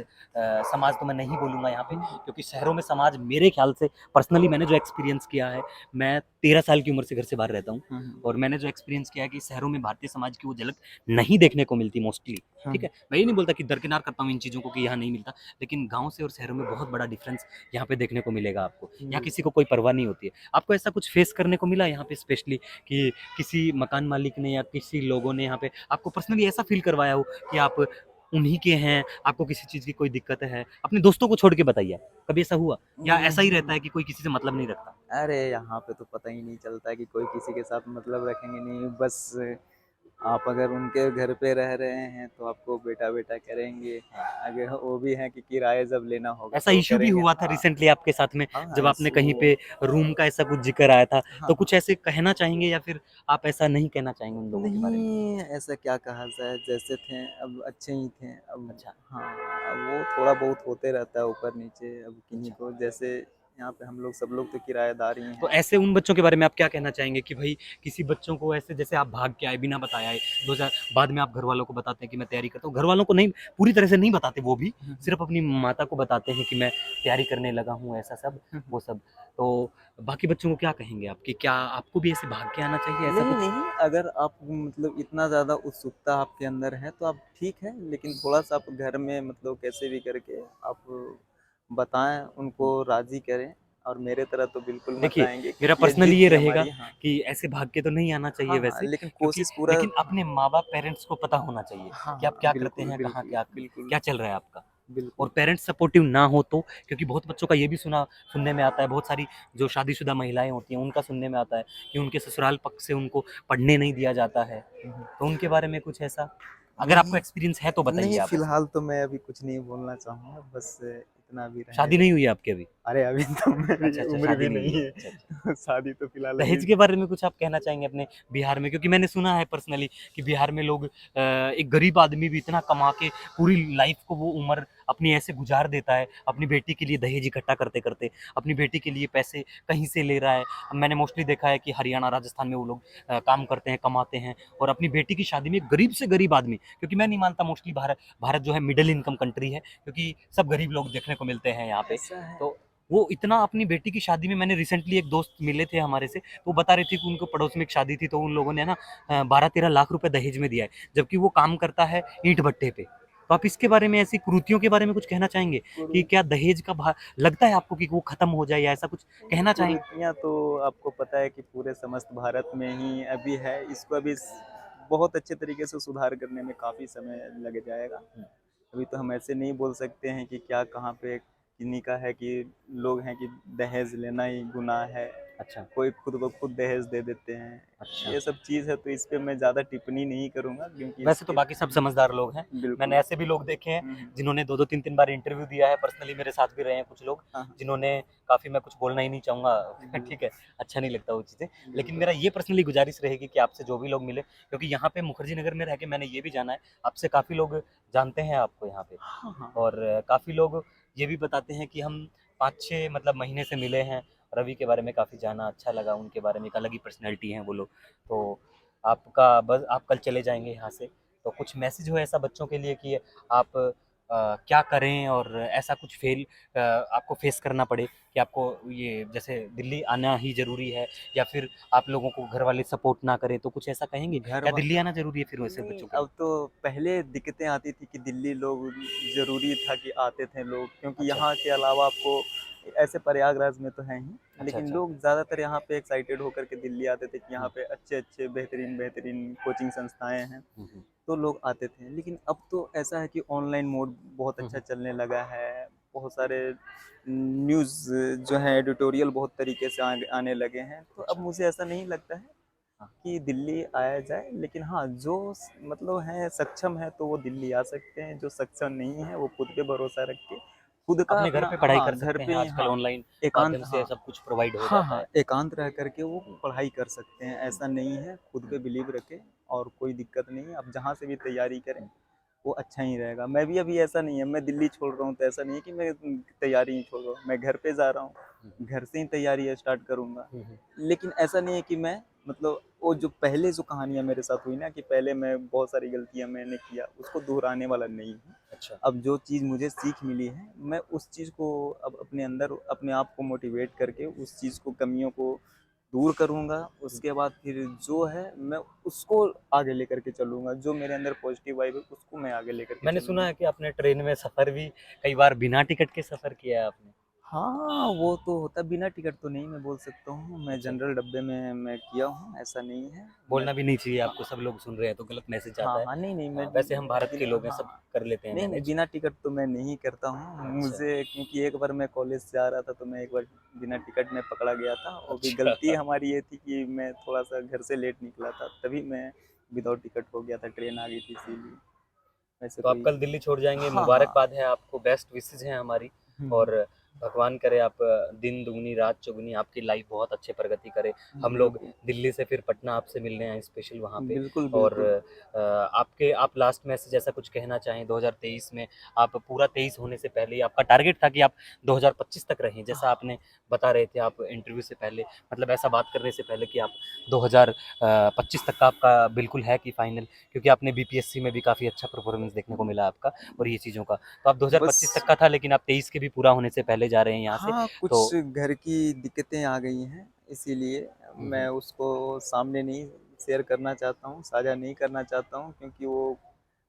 Speaker 1: समाज तो मैं नहीं बोलूँगा यहाँ पे
Speaker 2: हुँ,
Speaker 1: क्योंकि शहरों में समाज मेरे ख़्याल से पर्सनली मैंने जो एक्सपीरियंस किया है, मैं 13 साल की उम्र से घर से बाहर रहता हूँ
Speaker 2: हुँ, हुँ,
Speaker 1: और मैंने जो एक्सपीरियंस किया है कि शहरों में भारतीय समाज की वो झलक नहीं देखने को मिलती मोस्टली,
Speaker 2: हुँ,
Speaker 1: ठीक है? मैं ये नहीं बोलता कि दरकिनार करता हूँ इन चीज़ों को कि यहाँ नहीं मिलता, लेकिन गाँव से और शहरों में बहुत बड़ा डिफ़रेंस यहाँ पे देखने को मिलेगा आपको, यहाँ
Speaker 2: जी।
Speaker 1: किसी को कोई परवाह नहीं होती है। आपको ऐसा कुछ फेस करने को मिला यहाँ पे स्पेशली कि किसी मकान मालिक ने या किसी लोगों ने यहाँ पे आपको पर्सनली ऐसा फ़ील करवाया हो कि आप उन्हीं के हैं, आपको किसी चीज़ की कोई दिक्कत है? अपने दोस्तों को छोड़ के बताइए आप, कभी ऐसा हुआ? या ऐसा ही रहता
Speaker 2: नहीं,
Speaker 1: है कि कोई किसी से मतलब नहीं रखता?
Speaker 2: अरे यहाँ पे तो पता ही नहीं चलता कि कोई किसी के साथ मतलब रखेंगे नहीं, बस आप अगर उनके घर पे रह रहे हैं तो आपको बेटा-बेटा करेंगे,
Speaker 1: हाँ।
Speaker 2: अगर वो भी हैं कि किराया जब लेना होगा
Speaker 1: ऐसा
Speaker 2: तो
Speaker 1: इश्यू भी
Speaker 2: करेंगे।
Speaker 1: हुआ था
Speaker 2: हाँ,
Speaker 1: रिसेंटली आपके साथ में,
Speaker 2: हाँ,
Speaker 1: जब आपने कहीं पे रूम का ऐसा कुछ ज़िक्र आया था,
Speaker 2: हाँ,
Speaker 1: तो
Speaker 2: हाँ।
Speaker 1: कुछ ऐसे कहना चाहेंगे या फिर आप ऐसा नहीं कहना चाहेंगे उन लोगों के बारे में?
Speaker 2: नहीं, ऐसा क्या कहा जाए, जैसे थे अब अच्छे ही थे। अब
Speaker 1: अच्छा,
Speaker 2: हाँ, अब वो थोड़ा बहुत होते रहता है ऊपर-नीचे, अब किन्हीं
Speaker 1: अच्छा।
Speaker 2: को जैसे यहाँ पे हम लोग सब लोग तो किराएदार ही
Speaker 1: तो
Speaker 2: हैं।
Speaker 1: ऐसे उन बच्चों के बारे में आप क्या कहना चाहेंगे कि भई किसी बच्चों को ऐसे जैसे आप भाग के आए, बिना बताए आए, 2000 बाद में आप घरवालों को बताते हैं कि मैं तैयारी करता हूँ। घरवालों को नहीं पूरी तरह से नहीं बताते वो भी,
Speaker 2: हुँ, हुँ।
Speaker 1: सिर्फ़ अपनी माता को बताते हैं कि मैं तैयारी करने लगा हूँ, ऐसा सब,
Speaker 2: हुँ, हुँ।
Speaker 1: वो सब। तो बाकी बच्चों को क्या कहेंगे आप कि क्या आपको भी ऐसे भाग के आना चाहिए, ऐसा
Speaker 2: नहीं,
Speaker 1: कुछ?
Speaker 2: नहीं, अगर आप मतलब इतना ज़्यादा उत्सुकता आपके अंदर है तो आप ठीक है, लेकिन थोड़ा-सा आप घर में मतलब कैसे भी करके आप बताएँ,
Speaker 1: हुँ।
Speaker 2: उनको राज़ी करें और मेरे तरह तो बिल्कुल मत
Speaker 1: देखिए,
Speaker 2: आएँगे
Speaker 1: मेरा
Speaker 2: क्योंकि ये
Speaker 1: पर्सनली
Speaker 2: ज़िद
Speaker 1: ये
Speaker 2: थी
Speaker 1: रहेगा
Speaker 2: हमारी। हाँ।
Speaker 1: कि ऐसे भाग के तो नहीं आना चाहिए
Speaker 2: हाँ, हाँ,
Speaker 1: वैसे,
Speaker 2: लेकिन
Speaker 1: क्योंकि
Speaker 2: कोशिश पूरा।
Speaker 1: लेकिन अपने माँ-बाप, पेरेंट्स को पता होना चाहिए
Speaker 2: हाँ,
Speaker 1: कि आप
Speaker 2: हाँ,
Speaker 1: क्या करते
Speaker 2: बिल्कुल,
Speaker 1: हैं, कहाँ
Speaker 2: बिल्कुल,
Speaker 1: क्या
Speaker 2: बिल्कुल,
Speaker 1: क्या चल रहा है आपका। और
Speaker 2: बिल्कुल।
Speaker 1: पेरेंट्स सपोर्टिव ना हो तो, क्योंकि बहुत बच्चों का ये भी सुनने में आता है, बहुत सारी जो शादीशुदा महिलाएँ होती हैं, उनका सुनने में आता है कि उनके ससुराल पक्ष से उनको पढ़ने नहीं दिया जाता है।
Speaker 2: हुँ, हुँ।
Speaker 1: तो उनके बारे में कुछ ऐसा? अगर आपको
Speaker 2: नहीं,
Speaker 1: एक्सपीरियंस है तो बताइए
Speaker 2: नहीं,
Speaker 1: आप ऐसे?
Speaker 2: फ़िलहाल तो मैं अभी कुछ नहीं बोलना चाहूँगा, बस इतना भी रहने
Speaker 1: शादी
Speaker 2: दें।
Speaker 1: नहीं हुई है आपकी अभी?
Speaker 2: अरे! अभी तो
Speaker 1: अच्छा,
Speaker 2: मेरी
Speaker 1: अच्छा,
Speaker 2: उम्र
Speaker 1: शादी
Speaker 2: भी
Speaker 1: नहीं हुई
Speaker 2: नहीं
Speaker 1: है।
Speaker 2: है,
Speaker 1: अच्छा, अच्छा।
Speaker 2: शादी तो फ़िलहाल अभी।
Speaker 1: दहेज के बारे में कुछ आप कहना चाहेंगे अपने बिहार में? क्योंकि मैंने सुना है पर्सनली कि बिहार में लोग एक गरीब आदमी भी इतना कमा के पूरी लाइफ को वो उम्र अपनी ऐसे गुजार देता है, अपनी बेटी के लिए दहेज इकट्ठा करते-करते, अपनी बेटी के लिए पैसे कहीं से ले रहा है। मैंने मोस्टली देखा है कि हरियाणा, राजस्थान में वो लोग काम करते हैं, कमाते हैं और अपनी बेटी की शादी में गरीब से गरीब आदमी, क्योंकि मैं नहीं मानता मोस्टली भारत भारत जो है मिडल इनकम कंट्री है, क्योंकि सब गरीब लोग देखने को मिलते हैं यहाँ पे।
Speaker 2: ऐसा है।
Speaker 1: तो वो इतना अपनी बेटी की शादी में, मैंने रिसेंटली एक दोस्त मिले थे हमारे से, तो वो बता रही थी कि उनको पड़ोस में एक शादी थी, तो उन लोगों ने ना 12-13 लाख रुपए दहेज में दिया है, जबकि वो काम करता है ईंट भट्टे पे। तो आप इसके बारे में, ऐसी कुरीतियों के बारे में कुछ कहना चाहेंगे कि क्या दहेज का भा लगता है आपको कि वो खत्म हो जाए या ऐसा कुछ कहना चाहें?
Speaker 2: कुरीतियाँ तो आपको पता है कि पूरे समस्त भारत में ही अभी है, इसको अभी बहुत अच्छे तरीके से सुधार करने में काफ़ी समय लग जाएगा।
Speaker 1: हुँ,
Speaker 2: अभी तो हम ऐसे नहीं बोल सकते हैं कि क्या कहाँ पे किन्हीं का है कि लोग हैं कि दहेज लेना ही गुनाह है,
Speaker 1: अच्छा,
Speaker 2: कोई खुद ब खुद दहेज दे देते हैं।
Speaker 1: अच्छा।
Speaker 2: ये सब चीज़ है तो इस पे मैं ज़्यादा टिप्पणी नहीं करूँगा क्योंकि
Speaker 1: वैसे तो
Speaker 2: इसके।
Speaker 1: बाकी सब समझदार लोग हैं। मैंने
Speaker 2: बिल्कुल।
Speaker 1: ऐसे भी लोग देखे हैं
Speaker 2: हुँ, हुँ।
Speaker 1: जिन्होंने 2-2 3-3 बार इंटरव्यू दिया है, पर्सनली मेरे साथ भी रहे हैं कुछ लोग,
Speaker 2: हाँ, हाँ।
Speaker 1: जिन्होंने काफ़ी, मैं कुछ बोलना ही नहीं चाहूँगा
Speaker 2: बिल
Speaker 1: ठीक है, अच्छा नहीं लगता वो चीज़ें। लेकिन
Speaker 2: बिल्कुल।
Speaker 1: मेरा ये पर्सनली गुज़ारिश रहेगी कि आपसे जो भी लोग मिले, क्योंकि यहाँ पे मुखर्जी नगर में रह के मैंने ये भी जाना है, आपसे काफ़ी लोग जानते हैं आपको यहाँ पे।
Speaker 2: हाँ, हाँ।
Speaker 1: और काफ़ी लोग ये भी बताते हैं कि हम 5-6 मतलब महीने से मिले हैं, रवि के बारे में काफ़ी जाना, अच्छा लगा, उनके बारे में एक अलग ही पर्सनैलिटी हैं वो लोग। तो आपका बस, आप कल चले जाएँगे यहाँ से, तो कुछ मैसेज हो ऐसा बच्चों के लिए कि आप क्या करें और ऐसा कुछ आपको फेस करना पड़े कि आपको ये जैसे दिल्ली आना ही ज़रूरी है, या फिर आप लोगों को घर वाले सपोर्ट ना करें, तो कुछ ऐसा कहेंगे?
Speaker 2: घर
Speaker 1: क्या
Speaker 2: वा
Speaker 1: दिल्ली आना ज़रूरी है फिर वैसे
Speaker 2: नहीं,
Speaker 1: बच्चों के लिए?
Speaker 2: अब तो पहले दिक्कतें आती थी कि दिल्ली लोग ज़रूरी था कि आते थे लोग क्योंकि
Speaker 1: अच्छा,
Speaker 2: यहाँ के अलावा आपको ऐसे प्रयागराज में तो हैं ही,
Speaker 1: अच्छा,
Speaker 2: लेकिन
Speaker 1: अच्छा।
Speaker 2: लोग ज़्यादातर यहाँ पे एक्साइटेड होकर के दिल्ली आते थे कि यहाँ
Speaker 1: हुँ,
Speaker 2: पे अच्छे-अच्छे, बेहतरीन-बेहतरीन कोचिंग संस्थाएँ हैं,
Speaker 1: हुँ, हुँ,
Speaker 2: तो लोग आते थे। लेकिन अब तो ऐसा है कि ऑनलाइन मोड बहुत
Speaker 1: हुँ,
Speaker 2: अच्छा
Speaker 1: हुँ।
Speaker 2: चलने लगा है, बहुत सारे न्यूज़ जो हैं एडिटोरियल बहुत तरीके से आगे आने लगे हैं, तो अब
Speaker 1: अच्छा,
Speaker 2: मुझे ऐसा नहीं लगता है
Speaker 1: हाँ।
Speaker 2: कि दिल्ली आया जाए, लेकिन हाँ, जो मतलब हैं सक्षम है तो वो दिल्ली आ सकते हैं, जो सक्षम नहीं है वो खुद पे भरोसा रख के खुद का
Speaker 1: अपने घर
Speaker 2: अपना।
Speaker 1: पे पढ़ाई कर
Speaker 2: हाँ, घर
Speaker 1: सकते हैं,
Speaker 2: पे ही।
Speaker 1: आजकल
Speaker 2: हाँ,
Speaker 1: ऑनलाइन
Speaker 2: एकांत।
Speaker 1: माध्यम से
Speaker 2: हाँ,
Speaker 1: सब कुछ प्रोवाइड हो
Speaker 2: हाँ,
Speaker 1: जाता
Speaker 2: हाँ,
Speaker 1: है।
Speaker 2: एकांत रह कर के वो
Speaker 1: हुँ,
Speaker 2: पढ़ाई कर सकते हैं,
Speaker 1: हुँ,
Speaker 2: ऐसा नहीं है, खुद
Speaker 1: हुँ,
Speaker 2: पे बिलीव रखें और कोई दिक्कत नहीं है, आप जहाँ से भी तैयारी करें,
Speaker 1: हुँ,
Speaker 2: वो अच्छा ही रहेगा। मैं भी अभी ऐसा नहीं है, मैं दिल्ली छोड़ रहा हूँ तो ऐसा नहीं है कि मैं तैयारी नहीं छोड़ रहा हूँ, मैं घर पे जा रहा हूँ,
Speaker 1: हुँ,
Speaker 2: घर से ही तैयारी स्टार्ट करूँगा।
Speaker 1: हुँ, हुँ।
Speaker 2: लेकिन ऐसा नहीं है कि मैं मतलब वो जो पहले जो कहानियाँ मेरे साथ हुई ना कि पहले मैं बहुत सारी गलतियाँ मैंने किया, उसको दोहराने वाला नहीं हूँ।
Speaker 1: अच्छा,
Speaker 2: अब जो चीज़ मुझे सीख मिली है, मैं उस चीज़ को अब अपने अंदर अपने आप को मोटिवेट करके उस चीज़ को, कमियों को दूर करूँगा।
Speaker 1: हुँ।
Speaker 2: उसके बाद फिर जो है मैं उसको आगे लेकर के चलूँगा, जो मेरे अंदर पॉजिटिव वाइब है उसको मैं आगे लेकर के
Speaker 1: मैंने सुना
Speaker 2: चलूँगा।
Speaker 1: है कि आपने ट्रेन में सफ़र भी कई बार बिना टिकट के सफ़र किया है आपने।
Speaker 2: हाँ, वो तो होता है, बिना टिकट तो नहीं मैं बोल सकता हूँ, मैं
Speaker 1: अच्छा,
Speaker 2: जनरल डब्बे में मैं किया हूँ, ऐसा नहीं है। मैं
Speaker 1: बोलना भी नहीं चाहिए आपको, सब लोग सुन रहे हैं तो गलत मैसेज
Speaker 2: हाँ,
Speaker 1: आता है।
Speaker 2: हाँ, नहीं, नहीं, मैं
Speaker 1: वैसे हम भारत के
Speaker 2: बिना
Speaker 1: लोग हैं, सब
Speaker 2: हाँ,
Speaker 1: कर लेते हैं
Speaker 2: नहीं, नहीं,
Speaker 1: मैनेज।
Speaker 2: बिना टिकट तो मैं नहीं करता हूँ।
Speaker 1: अच्छा,
Speaker 2: मुझे क्योंकि एक बार मैं कॉलेज से आ रहा था, तो मैं एक बार बिना टिकट में पकड़ा गया था। वो भी
Speaker 1: अच्छा।
Speaker 2: गलती हमारी ये थी कि मैं थोड़ा-सा घर से लेट निकला था, तभी मैं विदाउट टिकट हो गया था, ट्रेन आ गई थी इसीलिए। वैसे
Speaker 1: तो आप
Speaker 2: कोई
Speaker 1: कल दिल्ली छोड़ जाएँगे,
Speaker 2: हाँ, हाँ।
Speaker 1: मुबारकबाद है आपको, बेस्ट विशेज़ हैं हमारी।
Speaker 2: हुँ,
Speaker 1: और
Speaker 2: हुँ।
Speaker 1: भगवान करे आप दिन दुगनी रात चौगुनी आपकी लाइफ़ बहुत अच्छे प्रगति करे। हम लोग
Speaker 2: बिल्कुल।
Speaker 1: दिल्ली से फिर पटना आपसे मिलने आए स्पेशल वहाँ पे।
Speaker 2: बिल्कुल,
Speaker 1: और
Speaker 2: बिल्कुल।
Speaker 1: आपके आप लास्ट मैसेज ऐसा कुछ कहना चाहें 2023 में, आप पूरा 23 होने से पहले ही आपका टारगेट था कि आप 2025 तक रहें, जैसा आपने बता रहे थे आप इंटरव्यू से पहले, मतलब ऐसा बात करने से पहले कि आप 2025 तक का आपका बिल्कुल है कि फाइनल, क्योंकि आपने बीपीएससी में भी काफ़ी अच्छा परफॉर्मेंस देखने को मिला आपका और ये चीज़ों का। तो आप
Speaker 2: बस
Speaker 1: 2025 तक का था, लेकिन आप 23 के भी पूरा होने से पहले जा रहे हैं यहाँ से।
Speaker 2: हाँ, कुछ
Speaker 1: तो
Speaker 2: घर की दिक्कतें आ गई हैं, इसीलिए
Speaker 1: हुँ,
Speaker 2: मैं
Speaker 1: हुँ।
Speaker 2: उसको सामने नहीं शेयर करना चाहता हूँ, साझा नहीं करना चाहता हूँ क्योंकि वो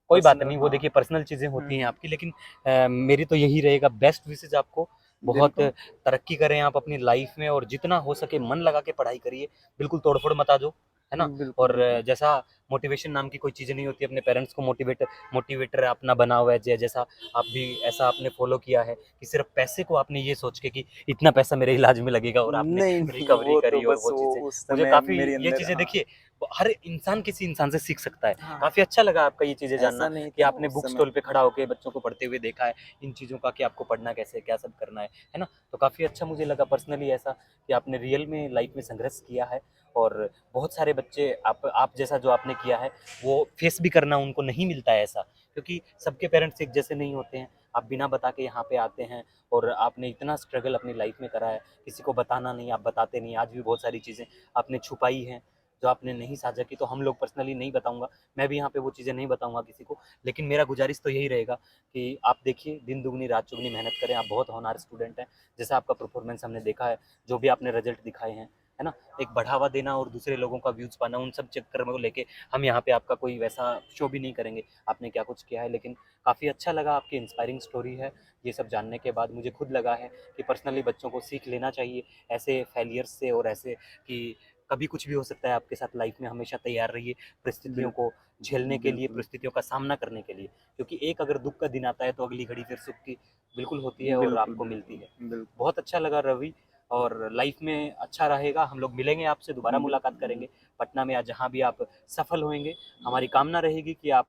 Speaker 1: कोई बात
Speaker 2: पर्सनल
Speaker 1: नहीं, वो
Speaker 2: हाँ।
Speaker 1: देखिए पर्सनल चीज़ें
Speaker 2: हुँ,
Speaker 1: होती हैं
Speaker 2: हुँ।
Speaker 1: आपकी, लेकिन मेरी तो यही रहेगा, बेस्ट विशेज़ आपको। बहुत
Speaker 2: बिल्कुल।
Speaker 1: तरक्की करें आप अपनी लाइफ़ में और जितना हो सके मन लगा के पढ़ाई करिए, बिल्कुल तोड़-फोड़ मत आ जाओ, है ना?
Speaker 2: बिल्कुल,
Speaker 1: और
Speaker 2: बिल्कुल।
Speaker 1: जैसा मोटिवेशन नाम की कोई चीज़ नहीं होती, अपने पेरेंट्स को मोटिवेटर अपना बना हुआ है, जैसा आप भी ऐसा आपने फ़ॉलो किया है कि सिर्फ़ पैसे को आपने ये सोच के कि इतना पैसा मेरे इलाज में लगेगा और आपने
Speaker 2: नहीं, नहीं,
Speaker 1: रिकवरी
Speaker 2: वो तो
Speaker 1: करी और
Speaker 2: बस
Speaker 1: वो
Speaker 2: वो
Speaker 1: चीज़ें।
Speaker 2: उस
Speaker 1: मुझे
Speaker 2: समय
Speaker 1: काफ़ी
Speaker 2: मेरे
Speaker 1: ये
Speaker 2: अंदर
Speaker 1: चीज़ें
Speaker 2: हाँ,
Speaker 1: देखिए, हर इंसान किसी इंसान से सीख सकता है।
Speaker 2: हाँ,
Speaker 1: काफ़ी अच्छा लगा आपका ये चीज़ें जानना
Speaker 2: ऐसा नहीं
Speaker 1: कि
Speaker 2: था
Speaker 1: आपने
Speaker 2: उस
Speaker 1: बुक
Speaker 2: समय
Speaker 1: स्टॉल पे खड़ा होके बच्चों को पढ़ते हुए देखा है, इन चीज़ों का कि आपको पढ़ना कैसे है, क्या सब करना है ना? तो काफ़ी अच्छा मुझे लगा पर्सनली ऐसा कि आपने रियल में लाइफ में संघर्ष किया है और बहुत सारे बच्चे आप जैसा जो आपने किया है, वो फेस भी करना उनको नहीं मिलता है ऐसा, क्योंकि सबके पेरेंट्स एक जैसे नहीं होते हैं। आप बिना बता के यहाँ पे आते हैं और आपने इतना स्ट्रगल अपनी लाइफ में करा है, किसी को बताना नहीं, आप बताते नहीं, आज भी बहुत सारी चीज़ें आपने छुपाई हैं, जो आपने नहीं साझा की, तो हम लोग पर्सनली नहीं बताऊँगा, मैं भी यहाँ पे वो चीज़ें नहीं बताऊँगा किसी को। लेकिन मेरा गुज़ारिश तो यही रहेगा कि आप देखिए, दिन दुगनी रात चौगुनी मेहनत करें, आप बहुत होनहार स्टूडेंट हैं, जैसा आपका परफॉर्मेंस हमने देखा है, जो भी आपने रिजल्ट दिखाए हैं, है ना? एक बढ़ावा देना और दूसरे लोगों का व्यूज़ पाना, उन सब चक्कर में को लेके हम यहाँ पे आपका कोई वैसा शो भी नहीं करेंगे, आपने क्या कुछ किया है। लेकिन काफ़ी अच्छा लगा, आपकी इंस्पायरिंग स्टोरी है, ये सब जानने के बाद मुझे खुद लगा है कि पर्सनली बच्चों को सीख लेना चाहिए ऐसे फेलियर्स से, और ऐसे कि कभी कुछ भी हो सकता है आपके साथ लाइफ में, हमेशा तैयार रहिए परिस्थितियों को झेलने के लिए,
Speaker 2: बिल्कुल,
Speaker 1: परिस्थितियों का सामना करने के लिए, क्योंकि एक अगर दुख का दिन आता है तो अगली घड़ी फिर सुख की बिल्कुल होती है और
Speaker 2: बिल्कुल,
Speaker 1: आपको मिलती
Speaker 2: बिल्कुल,
Speaker 1: है।
Speaker 2: बिल्कुल,
Speaker 1: बहुत अच्छा लगा रवि, और लाइफ में अच्छा रहेगा, हम लोग मिलेंगे आपसे, दोबारा
Speaker 2: बिल्कुल,
Speaker 1: मुलाकात
Speaker 2: बिल्कुल।
Speaker 1: करेंगे पटना में, या जहाँ भी आप सफल होंगे। हमारी कामना रहेगी कि आप